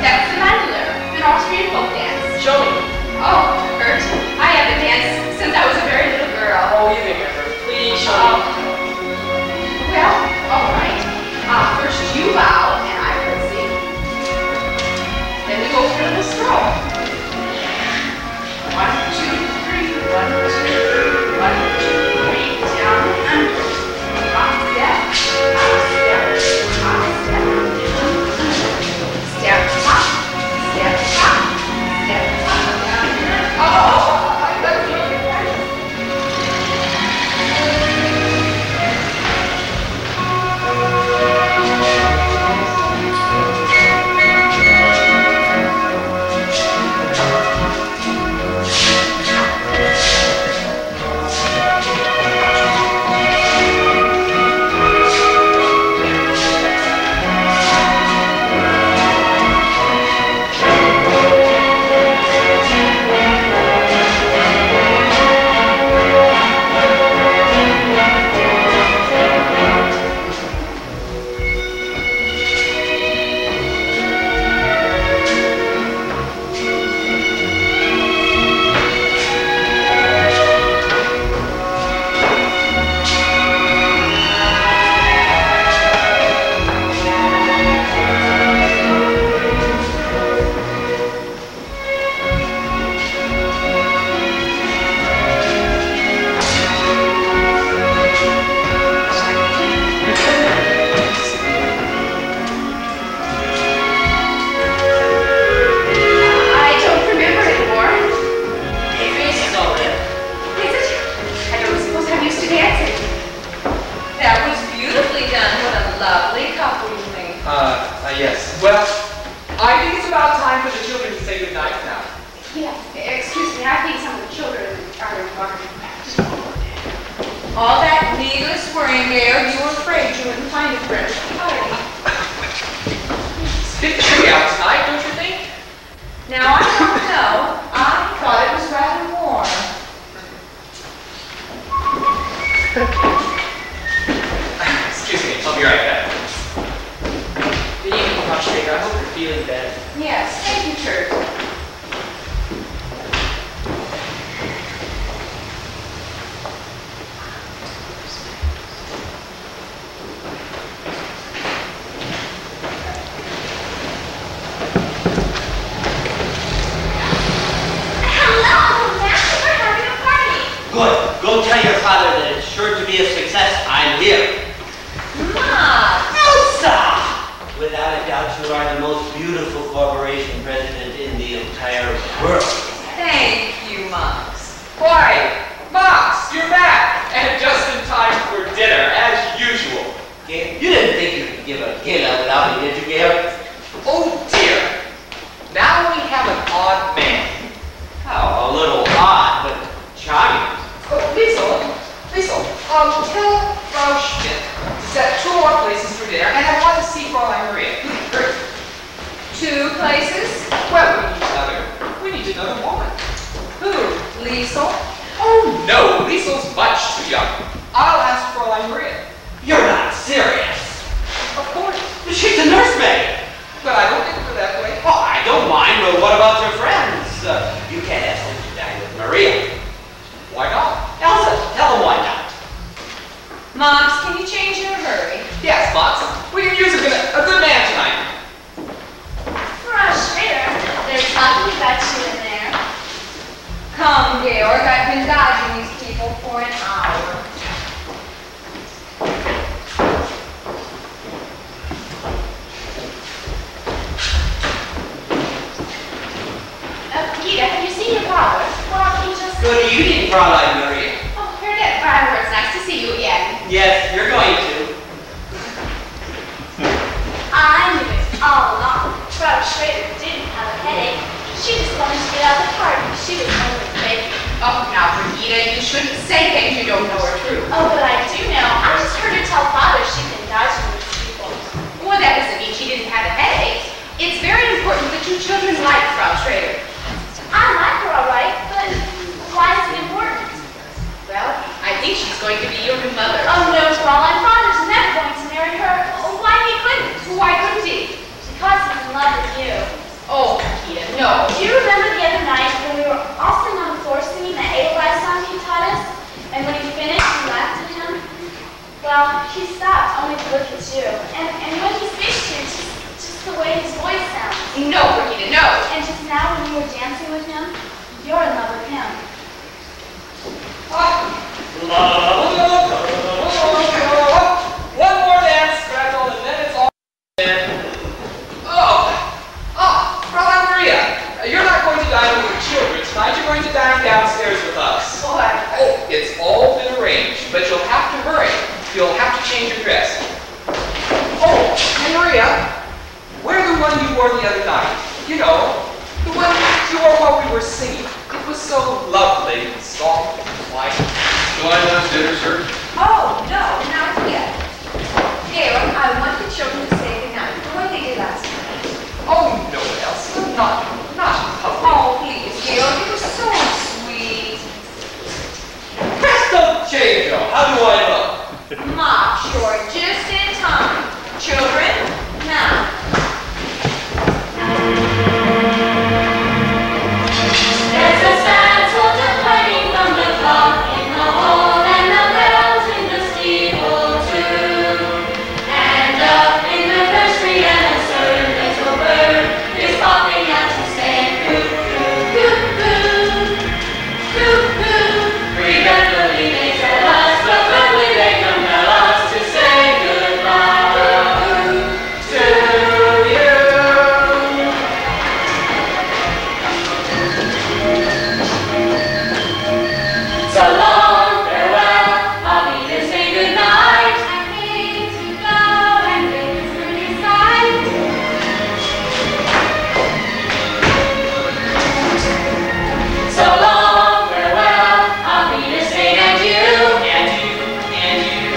That's the mandolin. Well, all right. First you bow, and I curtsy. Then we go for a little stroll. 1, 2, 3, 1, 2, 1, 2, 3, down and under. Hop, step, hop, step, hop, step. Step, hop, step, hop, step, hop, down and under. Yes. Well, I think it's about time for the children to say goodnight now. Yeah, excuse me, I think some of the children are barking. All that needless worrying there, you were afraid you wouldn't find a fresh party. It's a bit chilly out tonight, don't you think? Now, I don't know. I thought it was rather warm. Excuse me, I'll be right back. Good evening, Prostrator. I hope you're feeling better. Yes, thank you, Kurt. Good. Go tell your father that it's sure to be a success. I'm here. Mom! Elsa! Without a doubt, you are the most beautiful corporation president in the entire world. Thank you, Moms. Why, Mox, you're back! And just in time for dinner, as usual. Gail, you didn't think you could give a gala without me, did you, Gail? Oh, dear. Now we have an odd man. Oh, a little odd, but charming. Oh, Liesel, tell Frau Schmidt to set 2 more places for dinner, and I want to see Fraulein Maria. Hurry. 2 places? Well, we need another woman. Who? Liesel? Oh, no, Liesel's much too young. I'll ask Fraulein Maria. You're not serious. Of course. But she's a nursemaid. But I don't think of her that way. Oh, I don't mind, but what about your friends? You can't ask them to dine with Maria. Why not? Elsa, tell them why not. Moms, can you change in a hurry? Yes, Mox. We can use a good man tonight. Frustrator. There's talking about you in there. Come, Georg, I've been dodging these people for an hour. Peter, have you seen your father? Well, he just... Good evening, Fraulein Maria. Oh, heard it. Fireworks. Nice to see you again. Yes, you're going to. I knew it all along. Frau Schrader didn't have a headache. She just wanted to get out of the party. She was home with the baby. Oh, now, Brigitte, you shouldn't say things you don't know are true. Oh, but I do know. I just heard her tell Father she'd been dodging these people. Well, that doesn't mean she didn't have a headache. It's very important that you children like Frau Schrader. I like her all right, but why is it important? Well, I think she's going to be your new mother. Oh, no, Fraulein. Father's never going to marry her. Why he couldn't? Why couldn't he? Because he's in love with you. Oh, Kia, no. Do you remember the other night when we were all sitting on the floor singing that Edelweiss song he taught us? And when he finished, we laughed at him? look at you. And when he speaks to you, just the way his voice sounds. No, Rita, no. And just now when you were dancing with him, you're in love with him. One more dance, Gretel, and then it's all in. Fraulein Maria, you're not going to dine with your children tonight. You're going to dine downstairs with us. What? Oh, it's all been arranged, but you'll have to hurry. You'll have to change your dress. Oh, and Maria, wear the one you wore the other night. You know, the one you wore while we were singing. It was so lovely, soft, white. Shall I announce dinner, sir? Oh, no, not yet. Galen, I want the children to say goodnight, the way they did last night. Oh, no, Elsa, not in public. Oh, please, Galen, you were so sweet. Presto chango, how do I look? Ma, you're just in time. Children, now. There's a sad sort of clanging from the clock in the hall, and the bells in the steeple too. And up in the nursery an absurd little bird is popping out to say cuckoo, cuckoo. Regretfully they tell us, but firmly they compel us to say goodbye to you. So long, farewell, I'll be to say goodnight. I hate to go and make this pretty sight. So long, farewell, I'll be to say and you, and you, and you,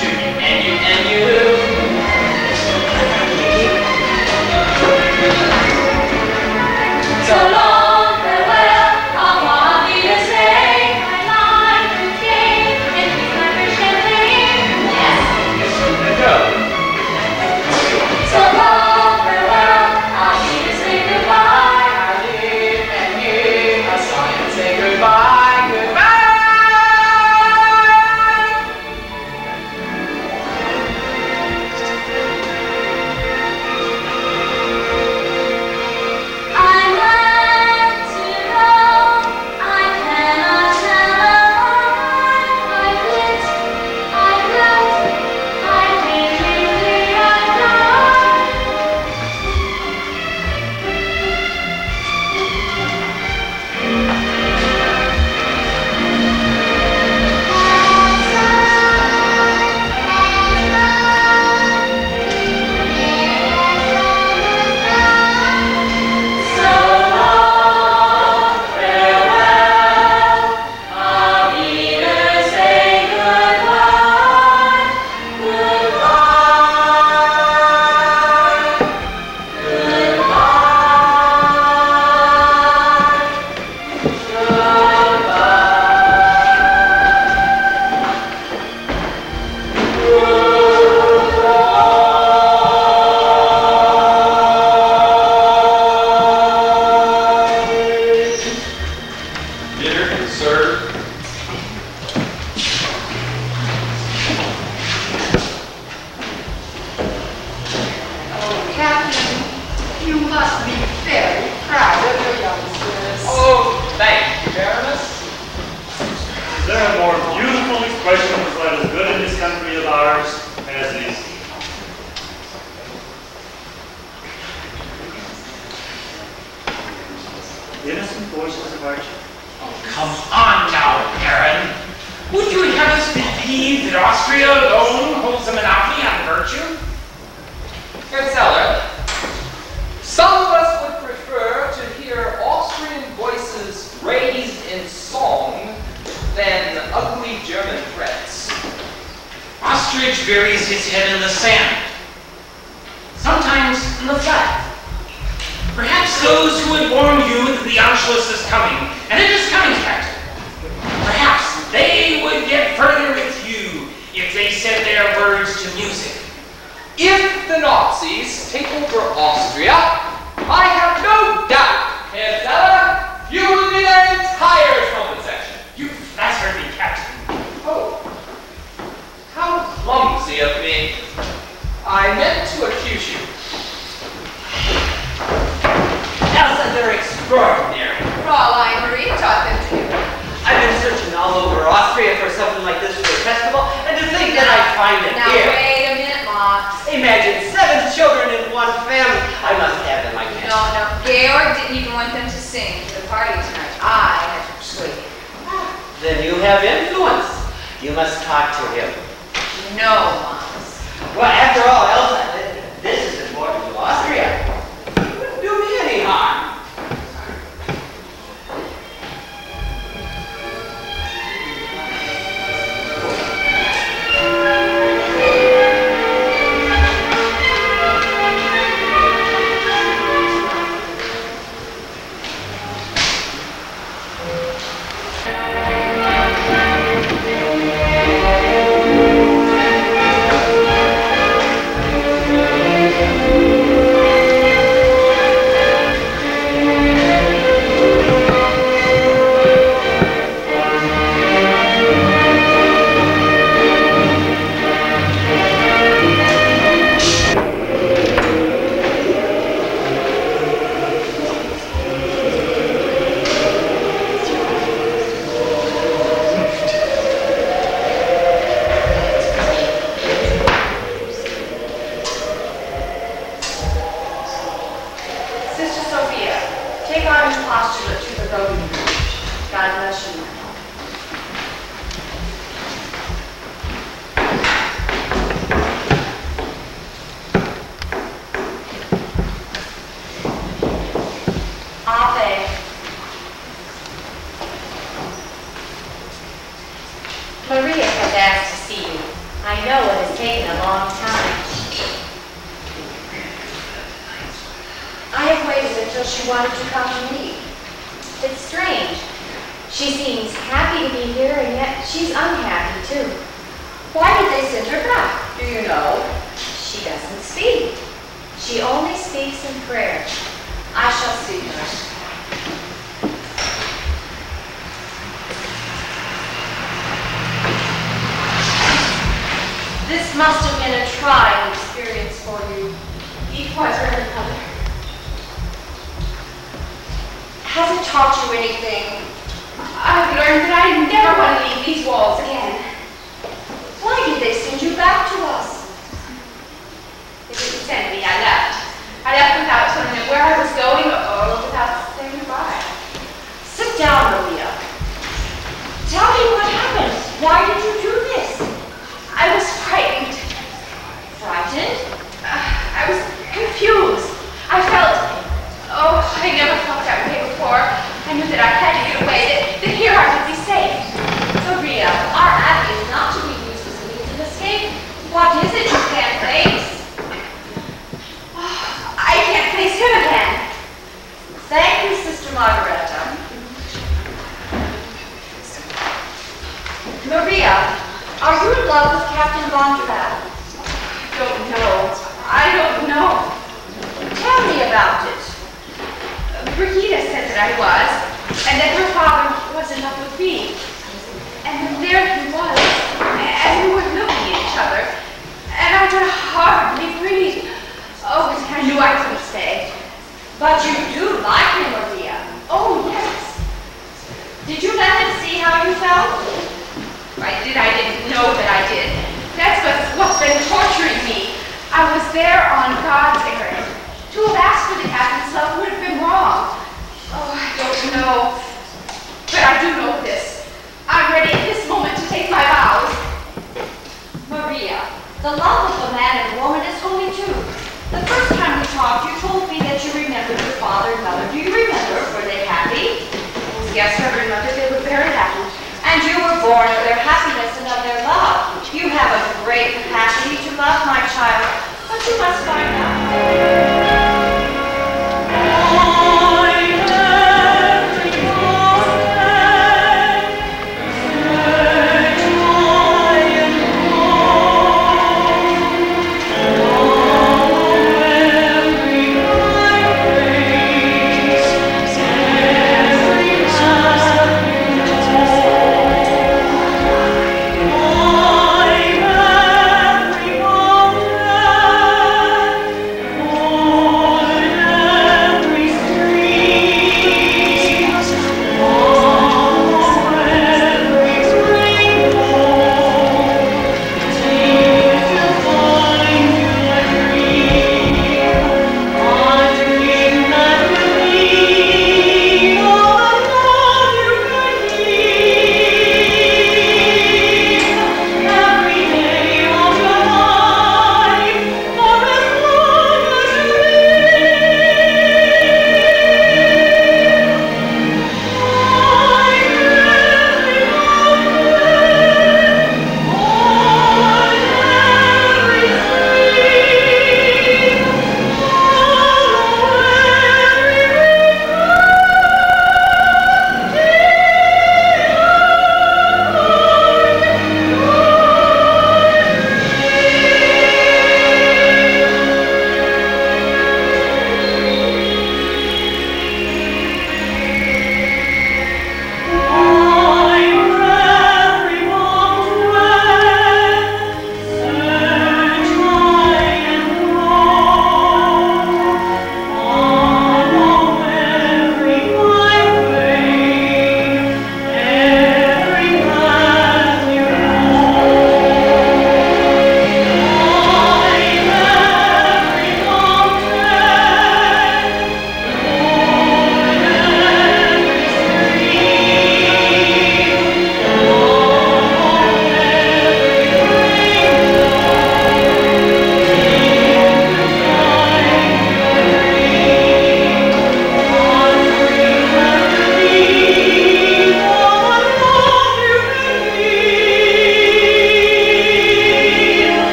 to you, and you, and you. So long, farewell, I'll be to say I like the game, and he's my first champagne. Yes. So long, farewell, I'll be to say goodbye. I live and hear a song and say goodbye, goodbye. I'm glad to know I cannot tell a lie. I lit, I float, I dream, I So long, farewell, I'll be to say goodbye, goodbye, Dinner, sir. Oh, Captain, you must be very proud of your youngsters. Oh, thank you, Baroness. Is there a more beautiful expression of what is good in this country of ours as these? Innocent voices of our children. Come on now, Aaron. Would you have us believe that Austria alone holds a monopoly on virtue? Herzeller, some of us would prefer to hear Austrian voices raised in song than ugly German threats. Ostrich buries his head in the sand, sometimes in the flat. Perhaps those who had warned you that the Anschluss is coming, and it is coming, Captain, perhaps they would get further with you if they set their words to music. If the Nazis take over Austria, I have no doubt, Herzeller, you will be their entire trumpet section. You flatter me, Captain. Oh, how clumsy of me. find it Now, here. wait a minute, Mom. Imagine 7 children in one family. I must have them, I guess. No, Georg didn't even want them to sing to the party tonight. I had to persuade him. Then you have influence. You must talk to him. No, Mom. Well, after all else, this is important to Austria. It wouldn't do me any harm. Maria has asked to see you. I know it has taken a long time. I have waited until she wanted to come to me. It's strange. She seems happy to be here, and yet she's unhappy too. Why did they send her back? Do you know? She doesn't speak. She only speaks in prayer. I shall see her. This must have been a trying experience for you. Be quiet, Mother. Has it taught you anything? I've learned that I never want to leave these walls again. Why did they send you back to us? They didn't send me. I left. I left without telling them where I was going or without saying goodbye. Sit down, Maria. Tell me what happened. Why did you do this? I was frightened. Frightened? I was confused. I felt, I never felt that way before. I knew that I had to get away, that here I would be safe. Maria, our Abbey is not to be used as a means of escape. What is it you can't face? I can't face him again. Thank you, Sister Margareta. Maria, are you in love with Captain Von Trapp? I don't know. Tell me about it. Brigida said that I was, and that her father was in love with me. And there he was, and we were looking at each other, and I could hardly breathe. Oh, I knew I couldn't stay. But you do like him, Maria. Oh, yes. Did you let him see how you felt? I didn't know that I did. That's what's been torturing me. I was there on God's errand. To have asked for the captain's love would have been wrong. Oh, I don't know. But I do know this. I'm ready at this moment to take my vows. Maria, the love of a man and woman is holy too. The first time we talked, you told me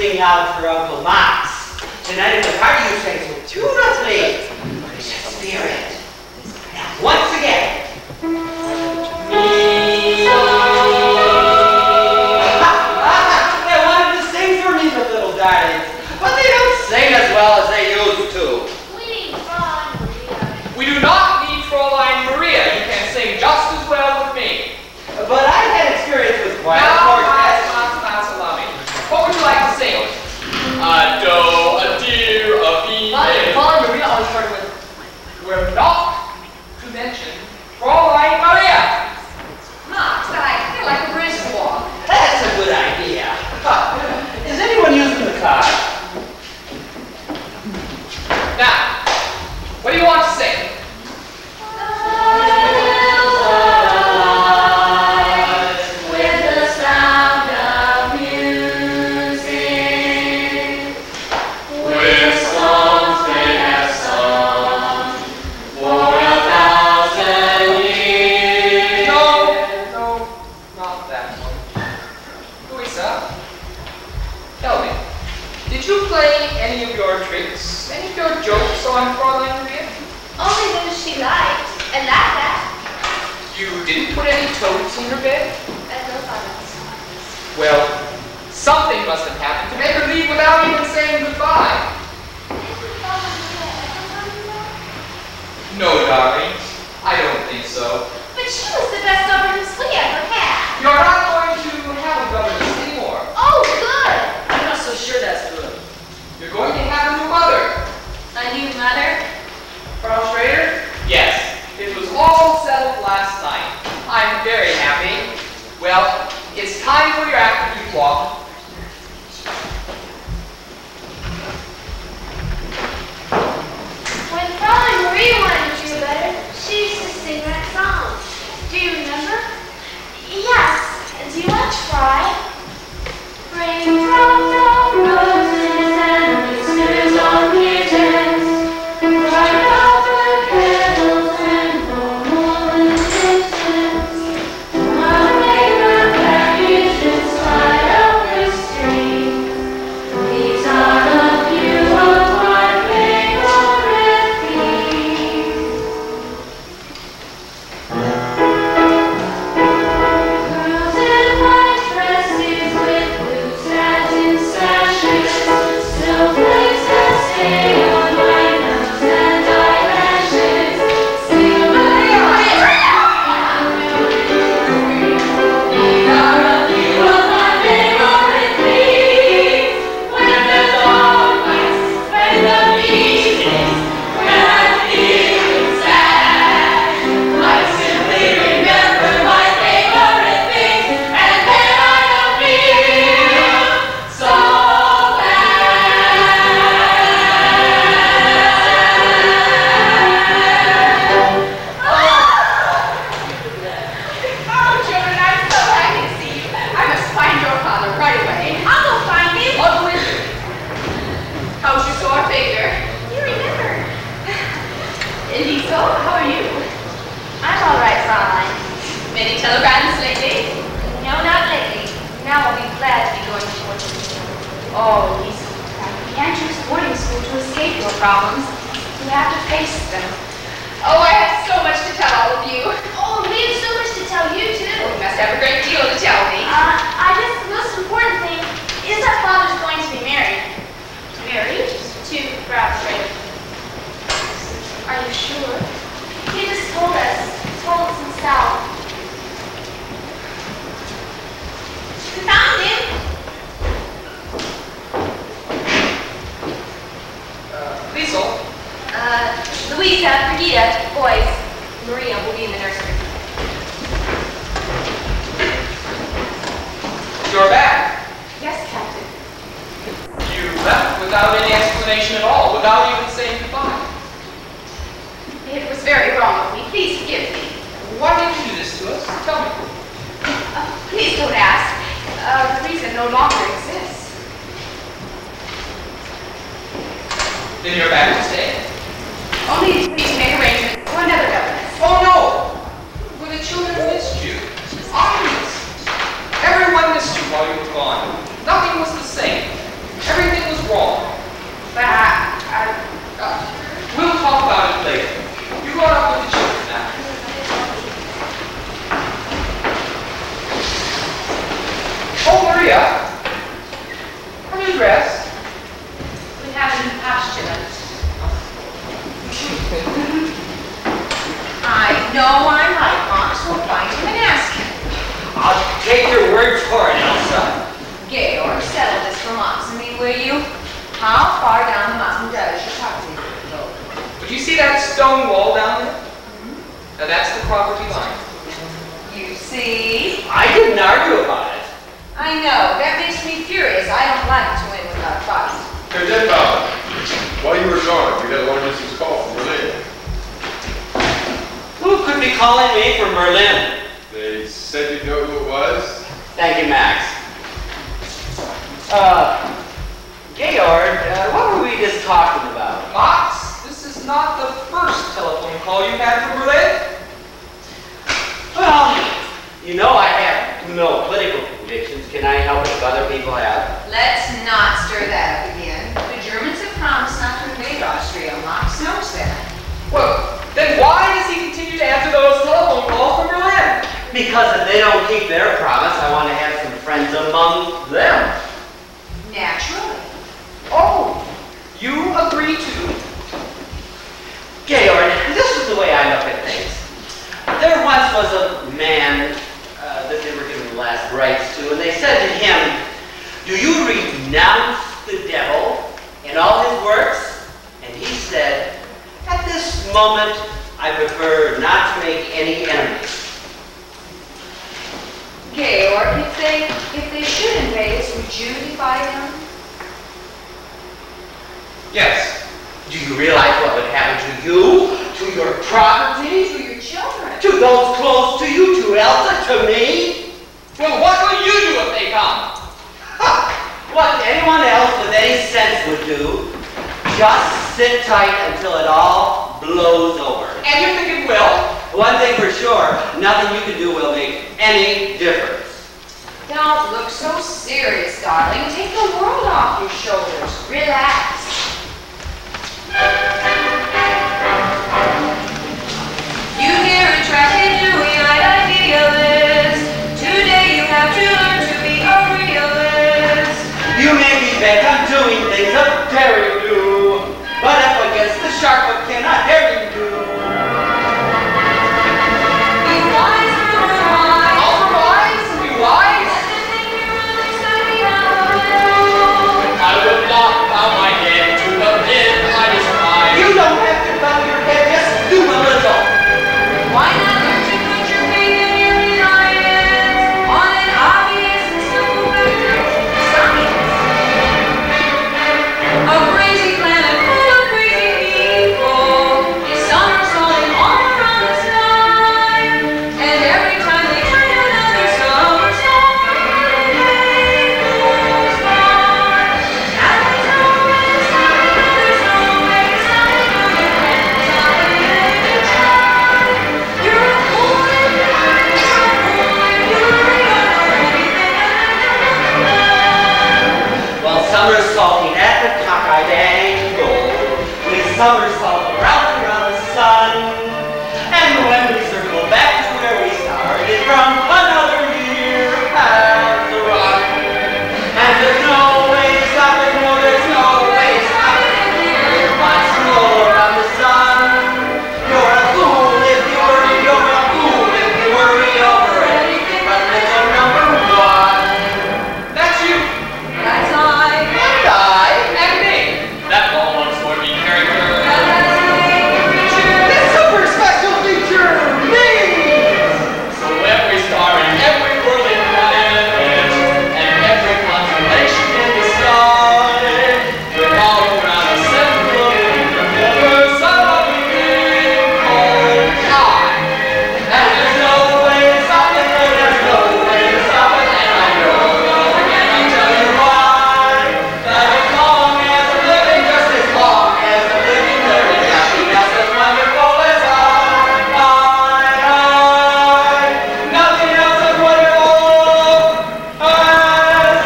waiting out for Uncle Max. Tonight at the party you sang so beautifully. Precious spirit. Now, once again. They wanted to sing for me, the little darlings. But they don't sing as well as they used to. We need Fraulein Maria. We do not need Fraulein Maria. You can sing just as well with me. But I've had experience with choir. Now, allow me. What would you like to sing? A do, a dear, a be. Fraulein Maria always started with. We're not to mention Fraulein Maria. Max, I feel like a brisk walk. That's a good idea. Is anyone using the car? Now, what do you want to sing? With the sound of music, with songs they have sung for 1,000 years. No, not that one. Louisa, tell me, did you play any of your tricks, any of your jokes on Fraulein Maria? Only those she liked and laughed at. You didn't put any toads in her bed? And no others. Well, something must have happened to make her leave without even saying goodbye. No, darling, I don't think so. But she was the best governess we ever had. You're not going to have a governess anymore. Oh, good. I'm not so sure that's good. You're going to have a new mother. A new mother? Frau Schrader? Yes, it was all settled last night. I'm very happy. Well, it's time for your afternoon walk. When Fraulein Maria wanted to do better, she used to sing that song. Do you remember? Yes. Do you want to try? Raindrops of roses and whiskers on kittens, bright copper kettles and golden dishes, while paper packages slide up the street. These are a few of my favorite things. Girls in white dresses with blue satin sashes, snowflakes that stay on my nose and eyelashes, sing away on it. These are a few of my favorite things. When the dog bites, when the bee stings, when I'm feeling sad, I simply remember my favorite things, and then I don't feel so Oh, children, I'm so happy to see you. I must find your father right away. I'll go find him. Oh, will you? How's your sore finger? You remember? Elisa, how are you? I'm all right, Fraulein. Many telegrams lately? No, not lately. Now I'll be glad to be going to boarding school. Oh, Lisa. You can't choose boarding school to escape your problems. You have to face them. Oh, I have so much to tell all of you. Oh, we have so much to tell you, too. Oh, you must have a great deal to tell me. I guess the most important thing is that Father's going to be married. Married? To Frau Schrader. Are you sure? He just told us himself. We found him. Liesel, Louisa, Brigida, boys. Maria will be in the nursery. you're back. Yes, Captain. You left without any explanation at all, without even saying goodbye. It was very wrong of me. Please forgive me. Why did you do this to us? Tell me. Please don't ask. The reason no longer exists. Then you're back to stay? Only please make arrangements for another governess. Oh no! Well, the children missed you. I missed. Everyone missed you while you were gone. Nothing was the same. word for it, Elsa. Georg, settle this for once. I mean, will you? How far down the mountain does your property go? But you see that stone wall down there? Now that's the property line. You see? I didn't argue about it. I know. That makes me furious. I don't like to win without a fight. Hey, that fellow, while you were gone, we had a long-distance call from Berlin. Who could be calling me from Berlin? They said you'd know who it was. Thank you, Max. Georg, what were we just talking about? Max, this is not the first telephone call you've had from Berlin. Well, you know I have no political convictions. Can I help if other people have? Let's not stir that up again. The Germans have promised not to invade Austria. Max knows that. Well, then why does he continue to answer those telephone calls from Berlin? Because if they don't keep their promise, I want to have some friends among them. Naturally. Oh, you agree to? Georg, this is the way I look at things. There once was a man that they were giving the last rites to, and they said to him, "Do you renounce the devil and all his works?" And he said, "At this moment, I prefer not to make any enemies." Georg, if they should invade us, would you defy them? Yes. Do you realize what would happen to you, to your property, To your children. to those close to you, to Elsa, to me? Well, what will you do if they come? What anyone else with any sense would do. Just sit tight until it all blows over. And you think it will? One thing for sure, nothing you can do will make any difference. Don't look so serious, darling. Take the world off your shoulders. Relax. You hear a traffic dewy-eyed idealist. Today you have to learn to be a realist. You may be bent on doing things a daring do, but up against the shark, what cannot daring do? Be wise, wise. All wise, be wise. I will not bow my head to the pin I despise. You don't have to bow your head, just do a little. Why not learn to put your faith and your reliance on an obvious and simple fact of science? A crazy planet full of crazy people is somersaulting all around the sky, and every time they try another somersault, day goes by. And there's no way to stop it, no, there's no way to stop it, no, you can't stop it if you try. You're a fool if you learn, you're a fool if you really don't know anything and don't. While somersaulting at the cockeyed angle, we somersault around and around the sun. And when we circle back to where we started from, another year has run. And there's no way to stop it, no, there's no way to stop it. We're much more around the sun. You're a fool if you worry, you're a fool if you worry over anything but little number one. That's you. That's I. And I. And me. That all wants more me character. The super special feature, me! So every star and every whirling planet and every constellation in the sky revolve around a central universe of a thing called time. And there's no way to stop it, no, there's no way to stop it, and I know, and I'll tell you why. That as long as I'm living, just as long as I'm living, there is nothing else as wonderful as I. Nothing else as wonderful as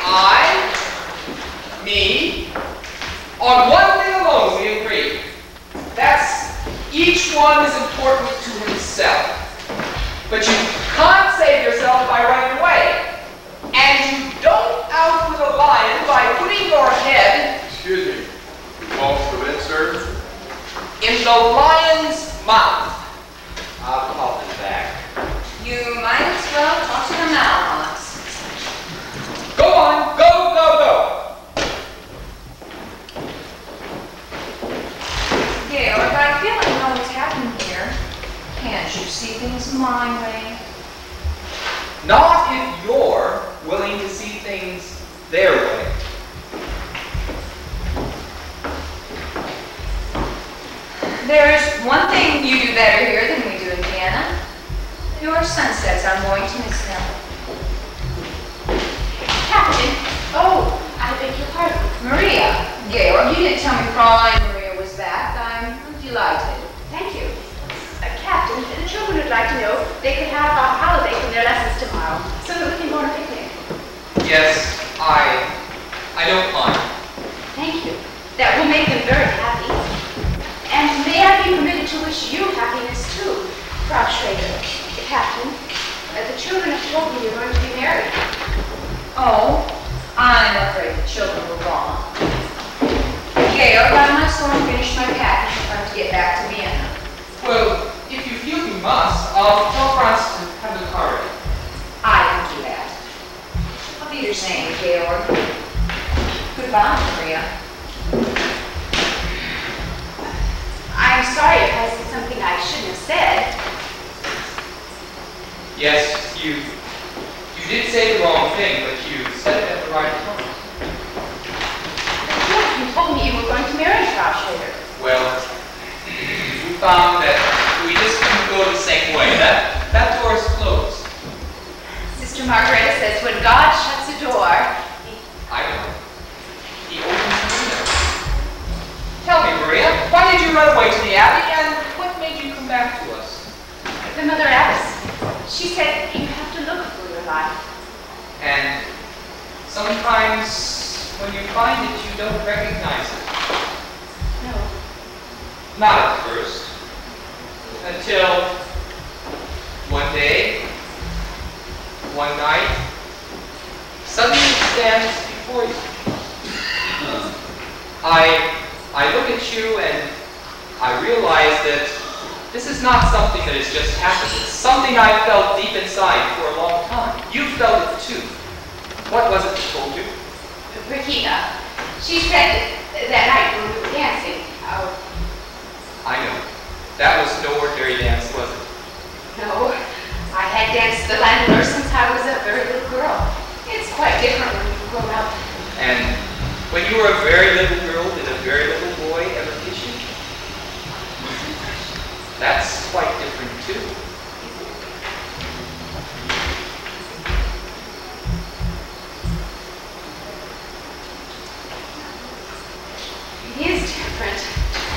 I. Me, on one thing alone we agree. That's each one is important to himself. But you can't save yourself by running away. And you don't outwit a lion by putting your head Excuse me. You called for the sir? in in the lion's mouth. I'll call them back. You might as well talk to the Malahons. Go on, go, go, go. Georg, I feel like I know what's happening here. Can't you see things my way? Not if you're willing to see things their way. There's one thing you do better here than we do in Vienna. Your sunsets, I'm going to miss them. Captain, oh, I beg your pardon. Maria, Georg, you didn't tell me Fraulein Maria was back. I'm delighted. Thank you. Captain, the children would like to know if they could have a holiday from their lessons tomorrow, so that we can go on a picnic. Yes, I don't mind. Thank you. That will make them very happy. And may I be permitted to wish you happiness too, Frau Schrader. Captain, the children have told me you're going to be married. Oh, I'm afraid the children were wrong. Georg, I must go and finish my packing if I'm to get back to Vienna. Well, if you feel you must, I'll tell Franz to have the car ready. I can do that. I'll be your saying, Georg. Goodbye, Maria. I'm sorry if I said something I shouldn't have said. Yes, you did say the wrong thing, but you said it at the right time. You told me you were going to marry Frau Schrader. Well, we found that we just couldn't go the same way. That door is closed. Sister Margareta says when God shuts a door, I know. He opens the window. Tell me, Maria, why did you run away to the Abbey, and what made you come back to us? the Mother Abbess, she said you have to look for your life. And sometimes when you find it, you don't recognize it. No. Not at first. Until one day, one night, suddenly it stands before you. I look at you and I realize that this is not something that has just happened. It's something I felt deep inside for a long time. You felt it too. What was it that told you? Regina. She said that night when we were dancing. I know. That was no ordinary dance, was it? No. I had danced the landlord since I was a very little girl. It's quite different when you grow up. And when you were a very little girl, did a very little boy ever kiss you? That's quite different too. It is different.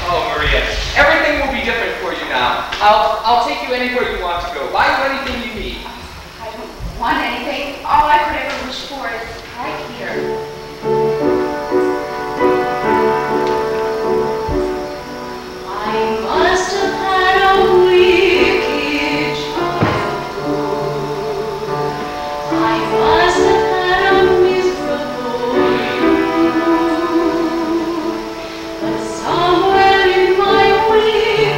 Oh, Maria, everything will be different for you now. I'll take you anywhere you want to go. Buy you anything you need. I don't want anything. All I could ever wish for is right here. I must have had a wicked childhood. I must have had a miserable youth. But somewhere in my wicked,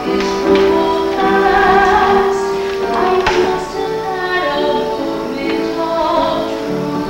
miserable past, I must have had a moment of truth.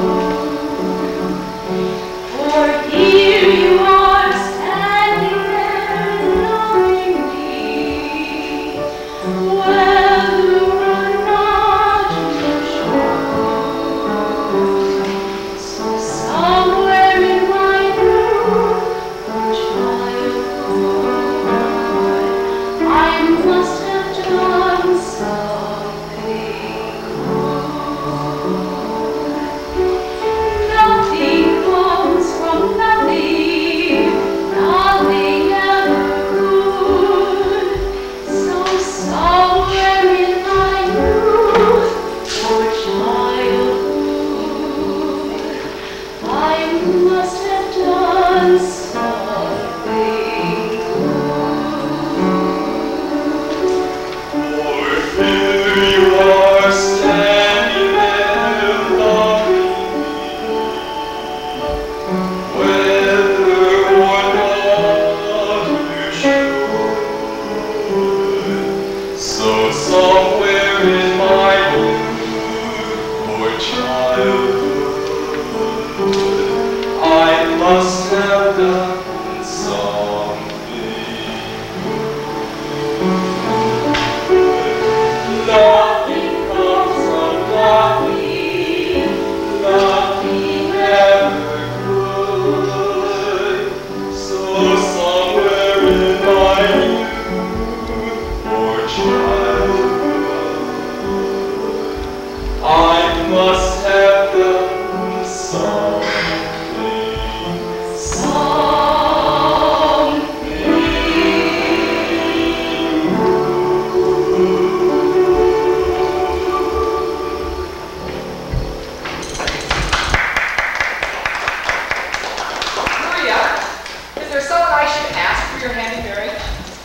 for your hand in marriage?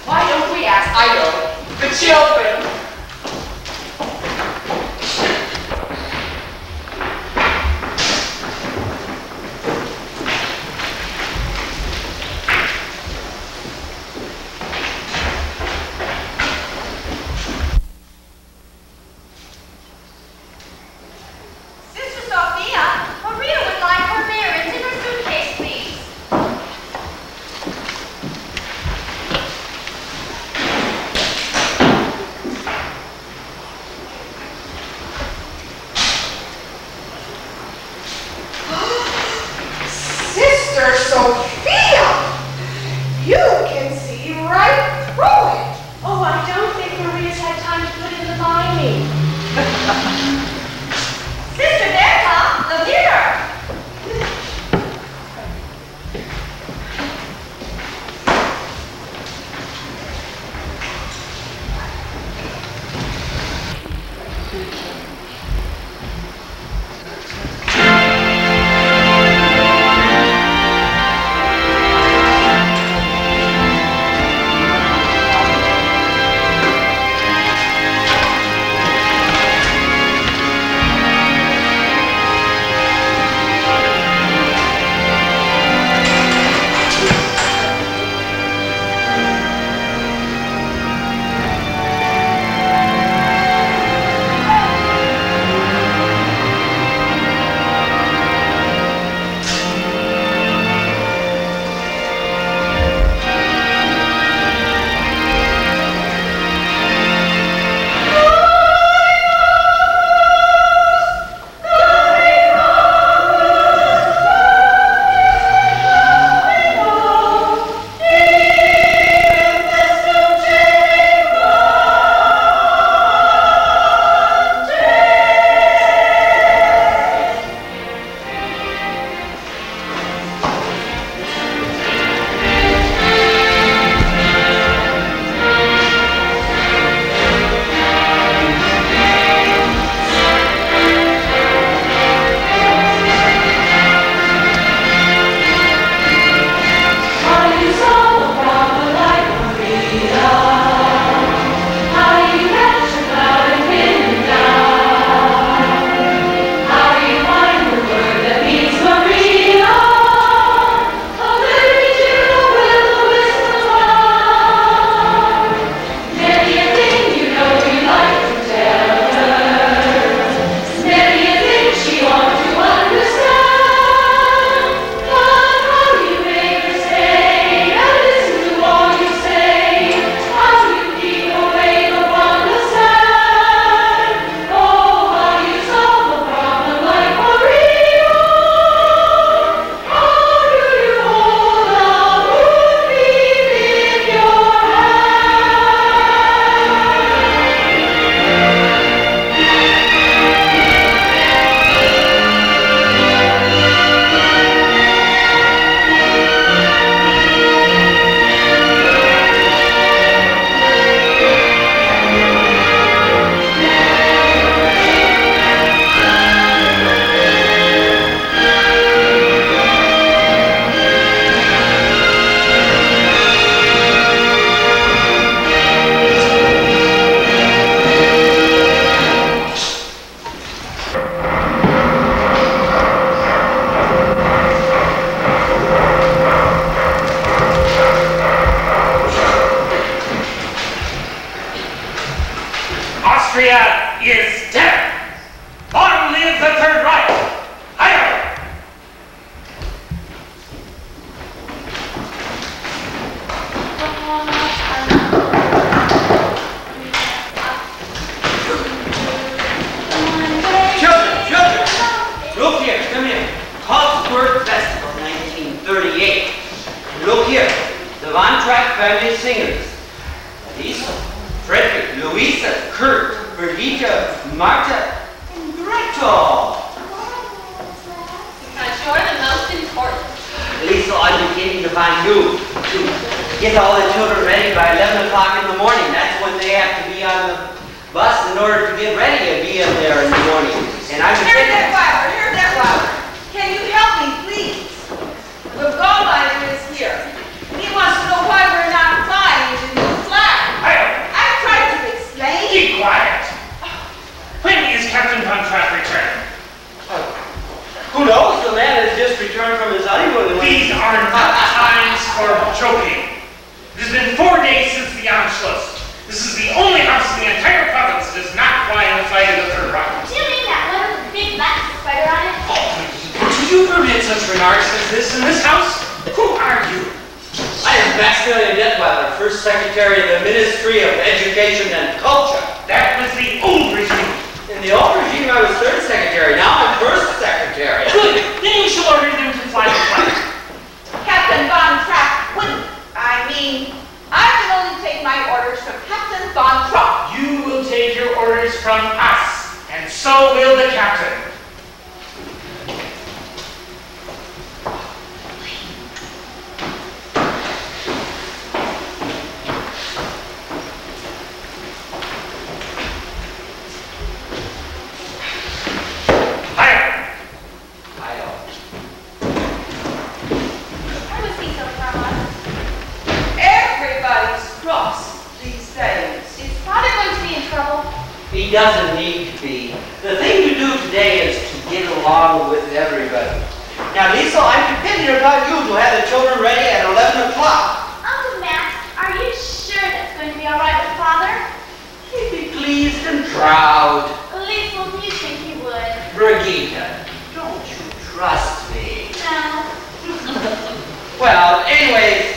Why don't we ask? I know. The children. Sister Sophia, Maria would like her bearings in her suitcase, please. Sister Sophia! You can see right through it. Oh, I don't think Maria's had time to put it in the lining. Sister Bertha, the mirror. Austria is dead. Long live the Third Reich. Heil! Children, look here, come here. Longsworth Festival 1938. And look here, the Von Trapp family singers. Lisa, Frederick, Louisa, Kurt, Brigitte, Marta, and Gretel. I'm sure the most important. Lisa, I'm beginning to find you to get all the children ready by 11 o'clock in the morning. That's when they have to be on the bus in order to get ready and be in there in the morning. And I'm Here's that Wilder. Can you help me, please? The gallbladder is here. He wants to know why we're Butler, first secretary of the Ministry of Education and Culture. That was the old regime. In the old regime, I was third secretary. Now I'm first secretary. Good. Then you shall order them to fly the flag. Captain Von Trapp wouldn't. I can only take my orders from Captain Von Trapp. You will take your orders from us, and so will the captain. He doesn't need to be. The thing to do today is to get along with everybody. Now, Lisa, I'm depending upon you to have the children ready at 11 o'clock. Uncle Max, are you sure that's going to be all right with Father? He'd be pleased and proud. At least, what do you think he would? Brigitte, don't you trust me? No. Well, anyways,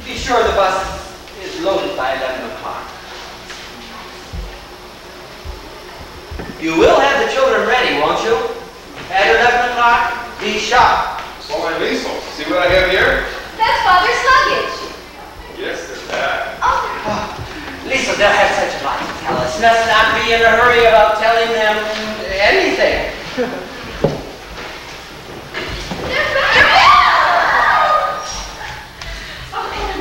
be sure the bus is loaded by 11 o'clock. You will have the children ready, won't you? At 11 o'clock, be sharp. So my Liesel, see what I have here? That's Father's luggage. Yes, they're back. Lisa, they'll have such a lot to tell us. Let's not be in a hurry about telling them anything. They're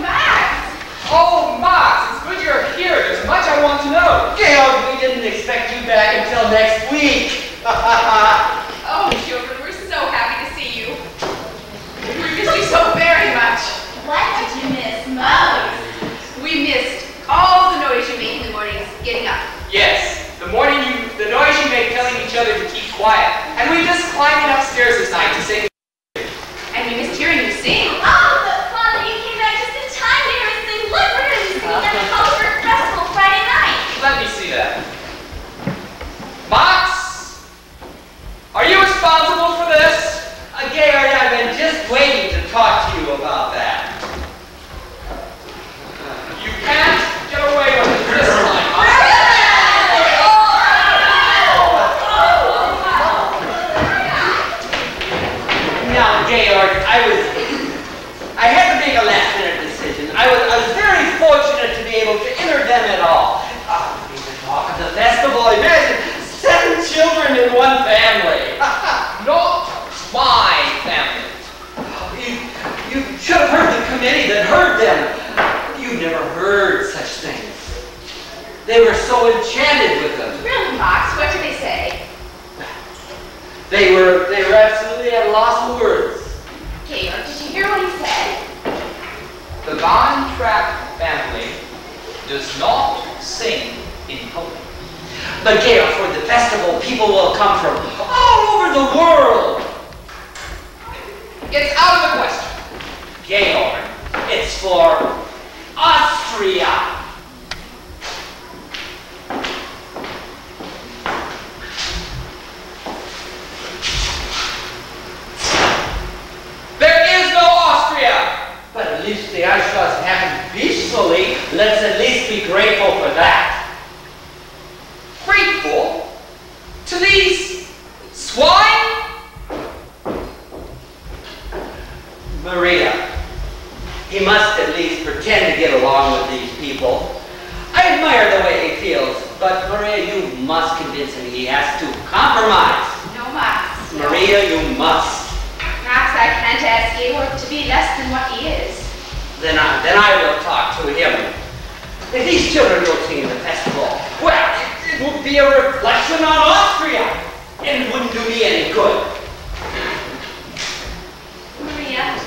back! Oh, Max, it's good you're here. There's much I want to know. Georg, we didn't expect you back until next week. Oh, children, we're so happy to see you. We missed you so very much. What did you miss most? We missed all the noise you make in the mornings getting up. Yes, the noise you make telling each other to keep quiet. And we just climbing upstairs this night to sing. And we missed hearing you sing. Oh, but Father, you came back just in time to hear us sing. Look, we're going to be singing at the Longsworth Festival Friday night. Let me see that. Max, are you responsible for this? Georg, I've been just waiting to talk to you about that. You can't get away with it this time, Max. Now, Georg, I had to make a last-minute decision. I was very fortunate to be able to enter them at all. The talk of the festival, imagine 7 children in one family. Not my family. You should have heard the committee that heard them. You never heard such things. They were so enchanted with them. Really, Max, what did they say? They were absolutely at a loss of words. Georg, did you hear what he said? The Von Trapp family does not sing in public. But Georg, for the festival, people will come from all over the world. It's out of the question. Georg, it's for Austria. There is no Austria. But at least the Eichschuss happened peacefully. Let's at least be grateful for that. Grateful to these swine? Maria, he must at least pretend to get along with these people. I admire the way he feels, but Maria, you must convince him he has to compromise. No, Max. No. Maria, you must. Max, I can't ask Georg to be less than what he is. Then I will talk to him. If these children don't sing in the festival, well, it would be a reflection on Austria, and it wouldn't do me any good. Maria,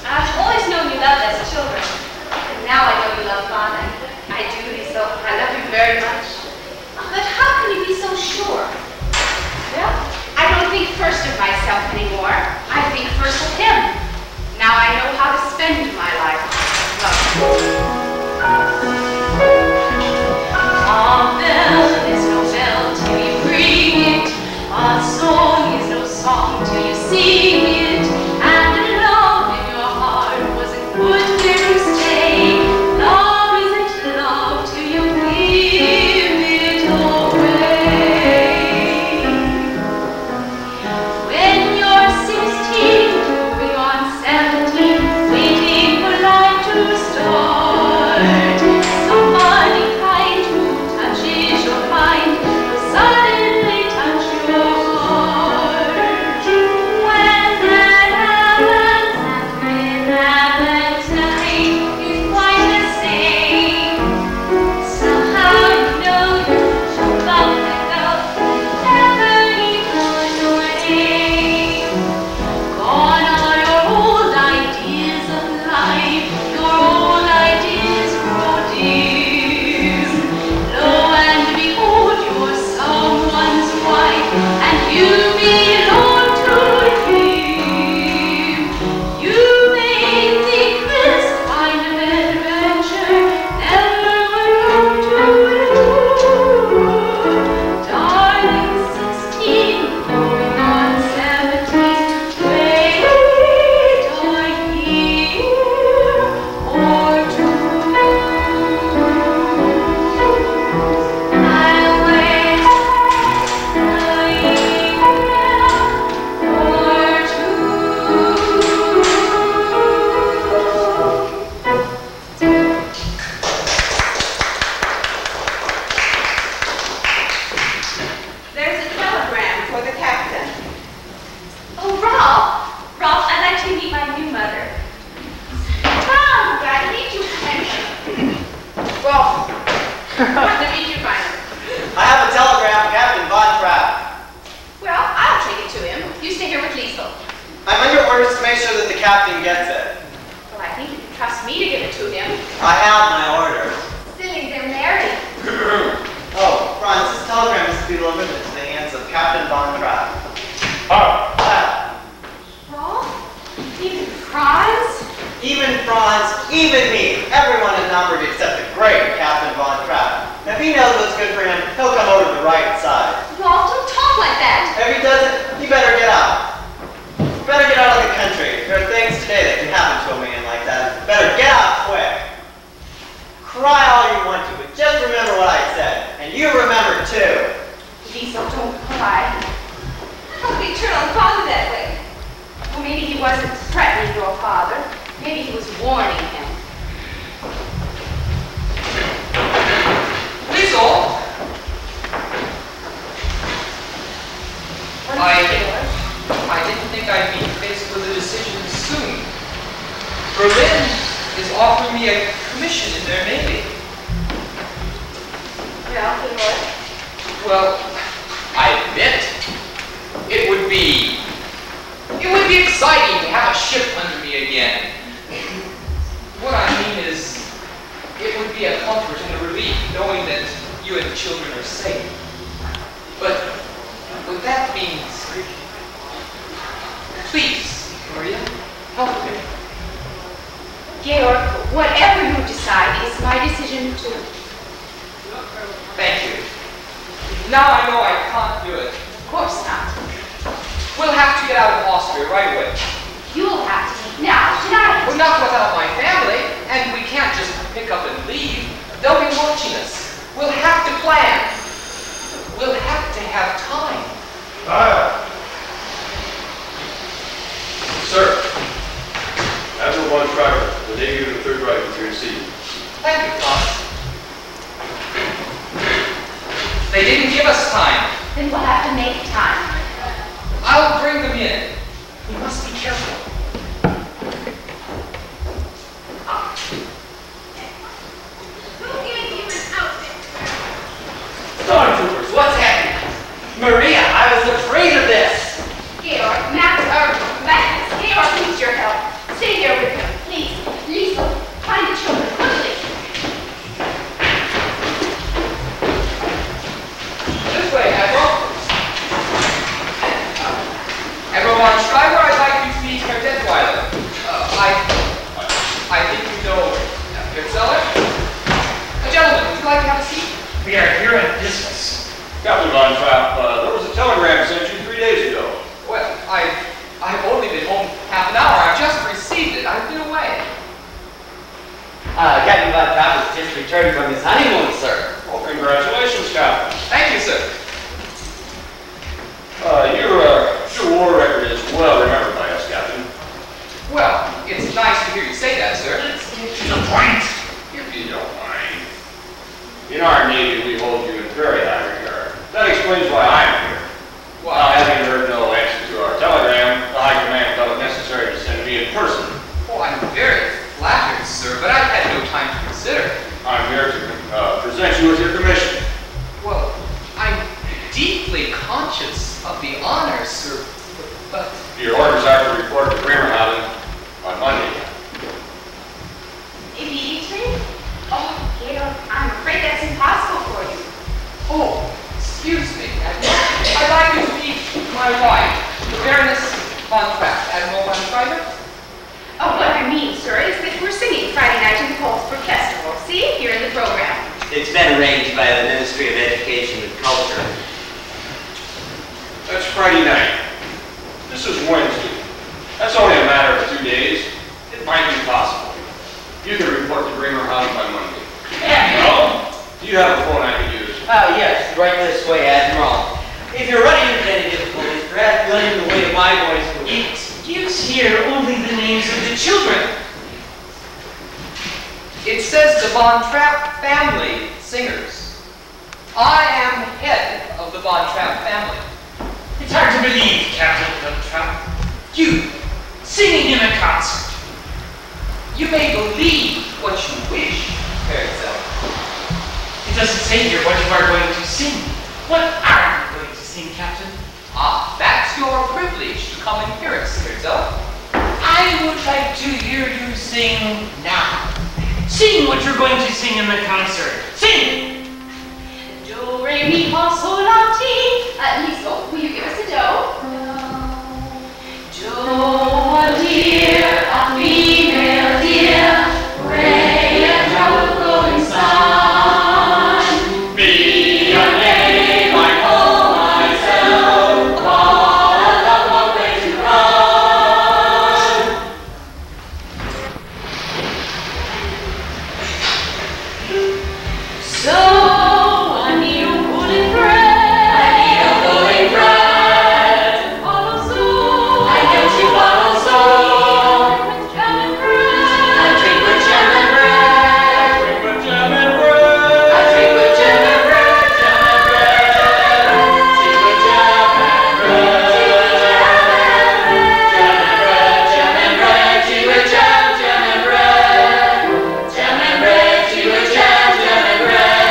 I've always known you loved us children. And now I know you love Father. I do, Liesel. I love you very much. But how can you be so sure? Well, I don't think first of myself anymore. I think first of him. Now I know how to spend my life. A bell is no bell till you ring it. A song is no song till you sing it. And love in your heart was a good thing. What did you find him? I have a telegram from Captain Von Trapp. Well, I'll take it to him. You stay here with Liesel. I'm under orders to make sure that the captain gets it. Well, I think you can trust me to give it to him. I have my orders. Silly, they're married. Oh, Franz, this telegram is to be delivered into the hands of Captain Von Trapp. Well, even Franz? Even Franz, even me, everyone is numbered except the great Captain Von Trapp. Now, if he knows what's good for him, he'll come over to the right side. Well, don't talk like that. If he doesn't, he better get out. Better get out of the country. There are things today that can happen to a man like that. Better get out quick. Cry all you want to, but just remember what I said. And you remember too. Liesel, don't cry. How could he turn on Father that way? Well, maybe he wasn't threatening your father. Maybe he was warning him. Liesel! I didn't think I'd be faced with a decision soon. Berlin is offering me a commission in their navy. Well, Lord. Well, I admit, it would be exciting to have a ship under me again. What I mean is, it would be a comfort and a relief knowing that you and the children are safe. But with that being said, please, Maria, help me. Georg, whatever you decide is my decision too. Thank you. Now I know I can't do it. Of course not. We'll have to get out of Austria right away. You'll have to leave now, tonight. We're not without my family, and we can't just pick up and leave. They'll be watching us. We'll have to plan. We'll have to have time. Sir, Admiral Von Trapp, the Navy of the Third Reich is here to see you. Thank you, Franz. They didn't give us time. Then we'll have to make time. I'll bring them in. You must be careful. Stormtroopers, what's happening? Maria, I was afraid of this. Georg, Magnus, Georg needs your help. Stay here with him, please. Liesel, find the children, quickly. This way, Admiral. Admiral Von Schreiber, I'd like you to meet Herr Detweiler. I think you know Herr Zeller. Gentlemen, would you like to have a seat? We are here at business. Captain Von Trapp, there was a telegram sent you 3 days ago. Well, I've only been home half an hour. I've just received it. I've been away. Captain Von Trapp has just returned from his honeymoon, sir. Well, congratulations, Captain. Thank you, sir. Your war record is well remembered by us, Captain. Well, it's nice to hear you say that, sir. Let's get to the point. If you don't mind. In our Navy, we hold you in very high regard. That explains why I'm here. Now, having heard no answer to our telegram, the High Command felt it necessary to send me in person. Oh, I'm very flattered, sir, but I've had no time to consider. I'm here to present you with your commission. Well, I'm deeply conscious of the honor, sir, but... Your orders are to report to Bremerhaven on Monday. Immediately? Oh, Georg, I'm afraid that's impossible for you. Oh, excuse me, Admiral. I'd like you to meet my wife, the Baroness Von Trapp. Admiral Von Schreiber? Oh, what I mean, sir, is that we're singing Friday night in the Colesburg Festival. See, here in the program. It's been arranged by the Ministry of Education and Culture. That's Friday night. This is Wednesday. That's only a matter of 2 days. It might be possible. You can report to Bremerhaven by Monday. Admiral, do you have a phone I can use? Yes, right this way, Admiral. If you're running into any difficulties, perhaps letting the way of my voice will... It gives here only the names of the children. It says the Von Trapp family singers. I am the head of the Von Trapp family. It's hard to believe, Captain Von Trapp. You, singing in a concert. You may believe what you wish, Herr Zeller. It doesn't say here what you are going to sing. What are you going to sing, Captain? Ah, that's your privilege to come and hear it, Sir. I would like to hear you sing now. Sing what you're going to sing in the concert. Sing! Do, re, mi, fa, sol, la, ti. Liesel, will you give us a do? Do, dear, a female deer, ray, a drop of glowing sun. Be a name I call myself, all a love way to run. So I need a golden thread. I need a golden thread. Follow soon. I get you follow soon. With jam and bread. I drink with jam and bread. Drink with jam and bread. I drink with jam and bread. Jam and bread. Drink with jam and bread. Jam and bread. Tea with jam. Jam and bread. Jam and bread. Tea with jam. Jam and bread.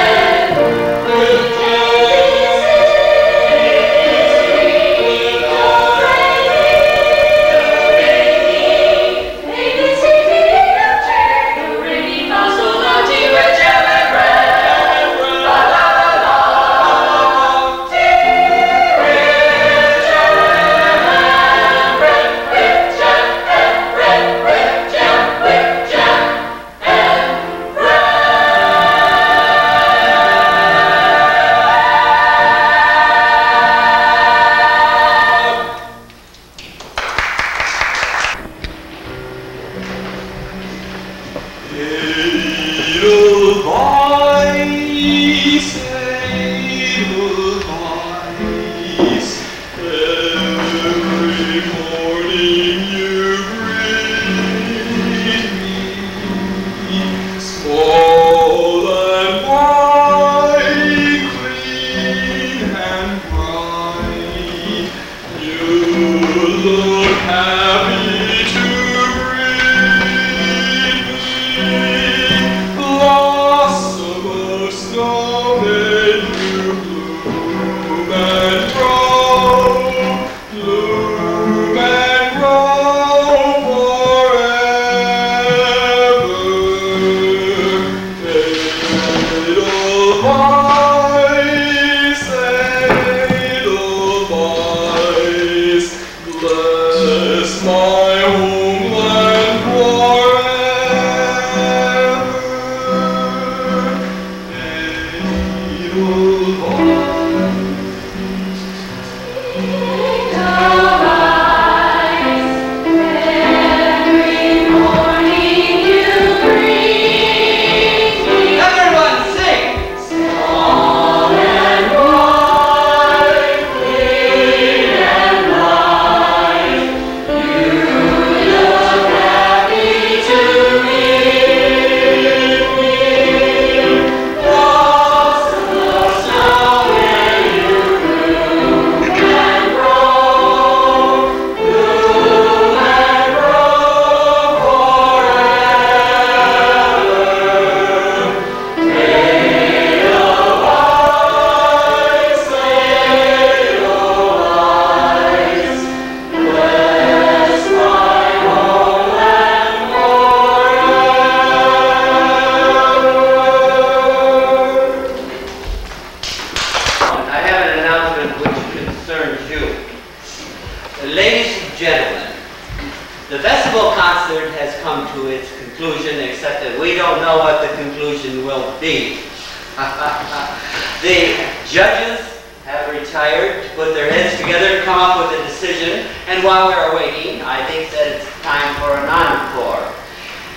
The judges have retired to put their heads together and come up with a decision, and while we're waiting, I think that it's time for an encore.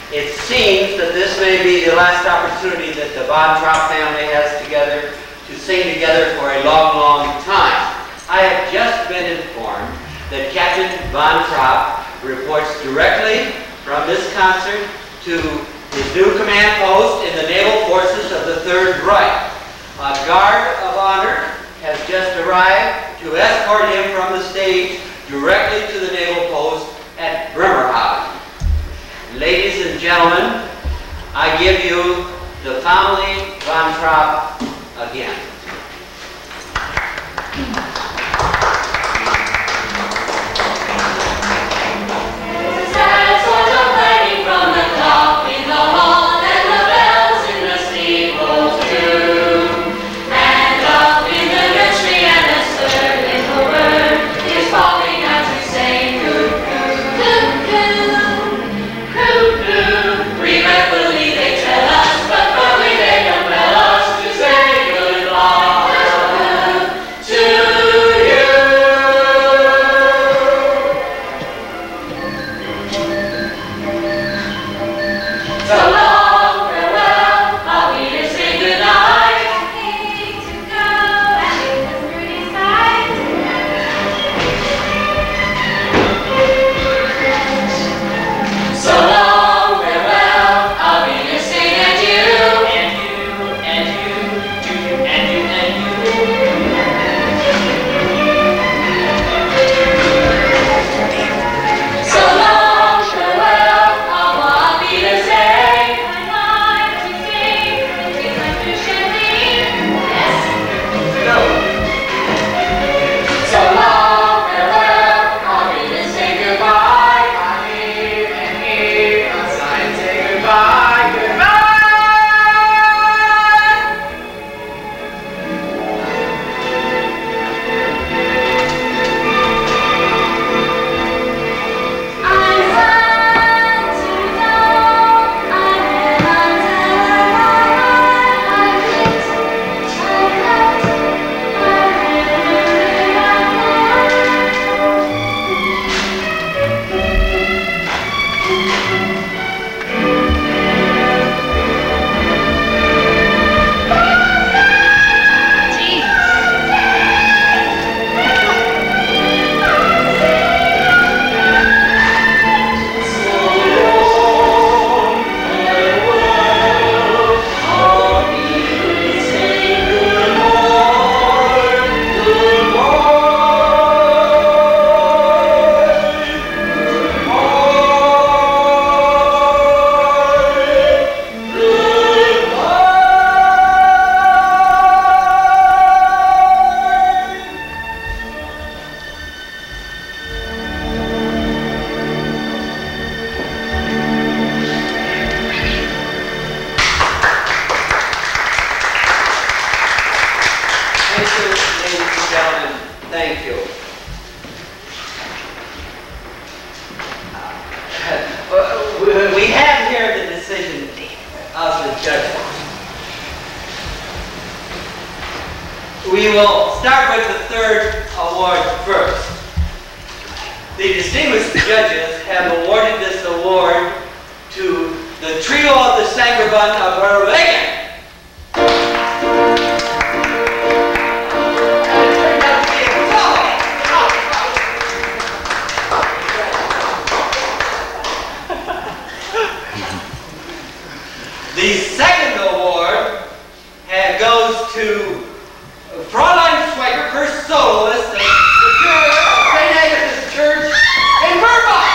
It seems that this may be the last opportunity that the Von Trapp family has together to sing together for a long, long time. I have just been informed that Captain Von Trapp reports directly from this concert to his new command post in the Naval Forces of the Third Reich. A guard of honor has just arrived to escort him from the stage directly to the naval post at Bremerhaven. Ladies and gentlemen, I give you the family Von Von Trapp again. Sad sort of lighting from the clock in the hall, and the bells in the steeple too. And up in the nursery, and a certain bird is calling out to say cuckoo, cuckoo, cuckoo. Regretfully they tell us, but firmly they compel us to say goodbye to you. So long, farewell, I'll be to say goodnight. I hate to go and leave this pretty sight. So long, farewell, I'll be to say adieu. And you, and you, to you, and you, and you. So long, farewell, I'll be to say. So long, farewell, I'll be to say goodbye. I'm here and here, outside and say goodbye, goodbye. I'm sad to know I cannot tell a lie. I hate, I left, Ladies and gentlemen, thank you. We have here the decision of the judges. We will start with the third award first. The distinguished judges have awarded this award to the trio of the Sangerbund of Berlin. The second award goes to Fräulein Schweigert, first soloist of the choir of St. Agnes Church in Burbach.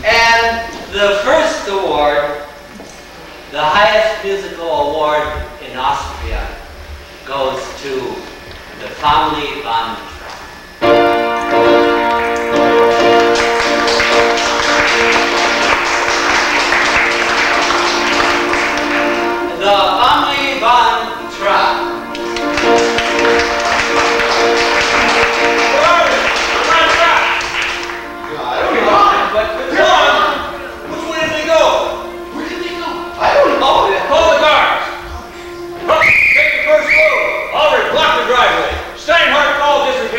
And the first award, the highest musical award in Austria, goes to the family Von Trapp. The family Von Trapp. Call the guards! Take the first road. Alfred, block the driveway. Steinhardt, call district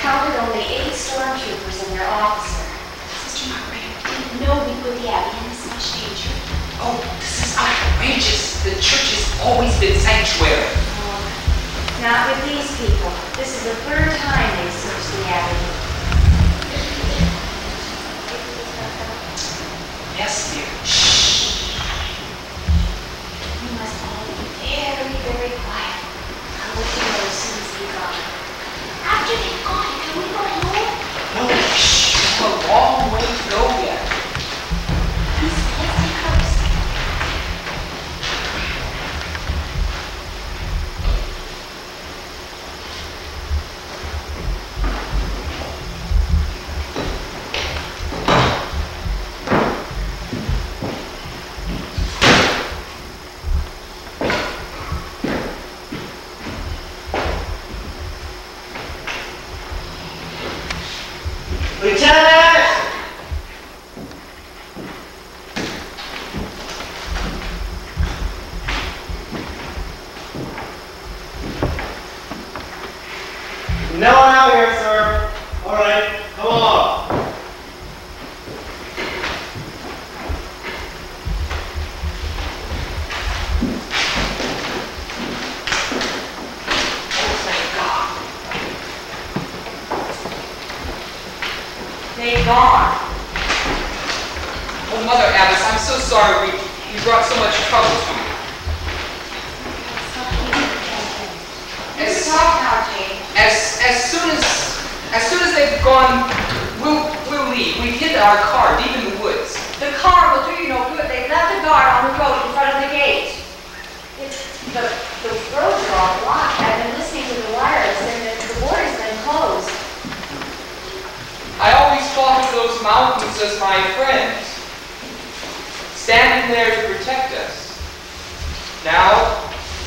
counted only 8 stormtroopers and their officer. Sister Margaret, didn't know we put the Abbey in this much danger. Oh, this is outrageous. The church has always been sanctuary. Not with these people. This is the 3rd time they've searched the Abbey. Yes, dear. Shh. You must all be very, very quiet. I'll let you know as soon as they've gone. After they've gone, can we go home? No, shh. We have a long way to go yet. Let's stay close. Lieutenant! No one out here, sir. All right, come on. Oh, thank God. They've gone. Oh, Mother Abbess, I'm so sorry we brought so much trouble to you. Talk now, Jane. As soon as they've gone, we'll leave. We've hidden our car deep in the woods. The car will do you no good. They left a guard on the road in front of the gate. The roads are all blocked. I've been listening to the wireless and the border's been closed. I always thought of those mountains as my friends, standing there to protect us. Now,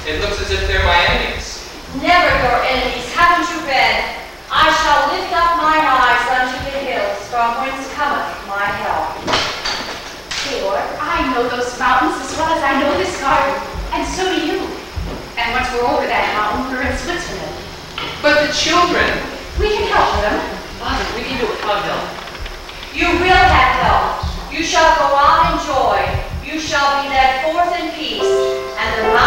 it looks as if they're my enemies. Never your enemies, haven't you been? I shall lift up mine eyes unto the hills, from whence cometh my help. Theodore, I know those mountains as well as I know this garden, and so do you. And once we're over that mountain, we're in Switzerland. But the children. We can help them. Mother, we can do it without help. You will have help. You shall go out in joy. You shall be led forth in peace, and the mountains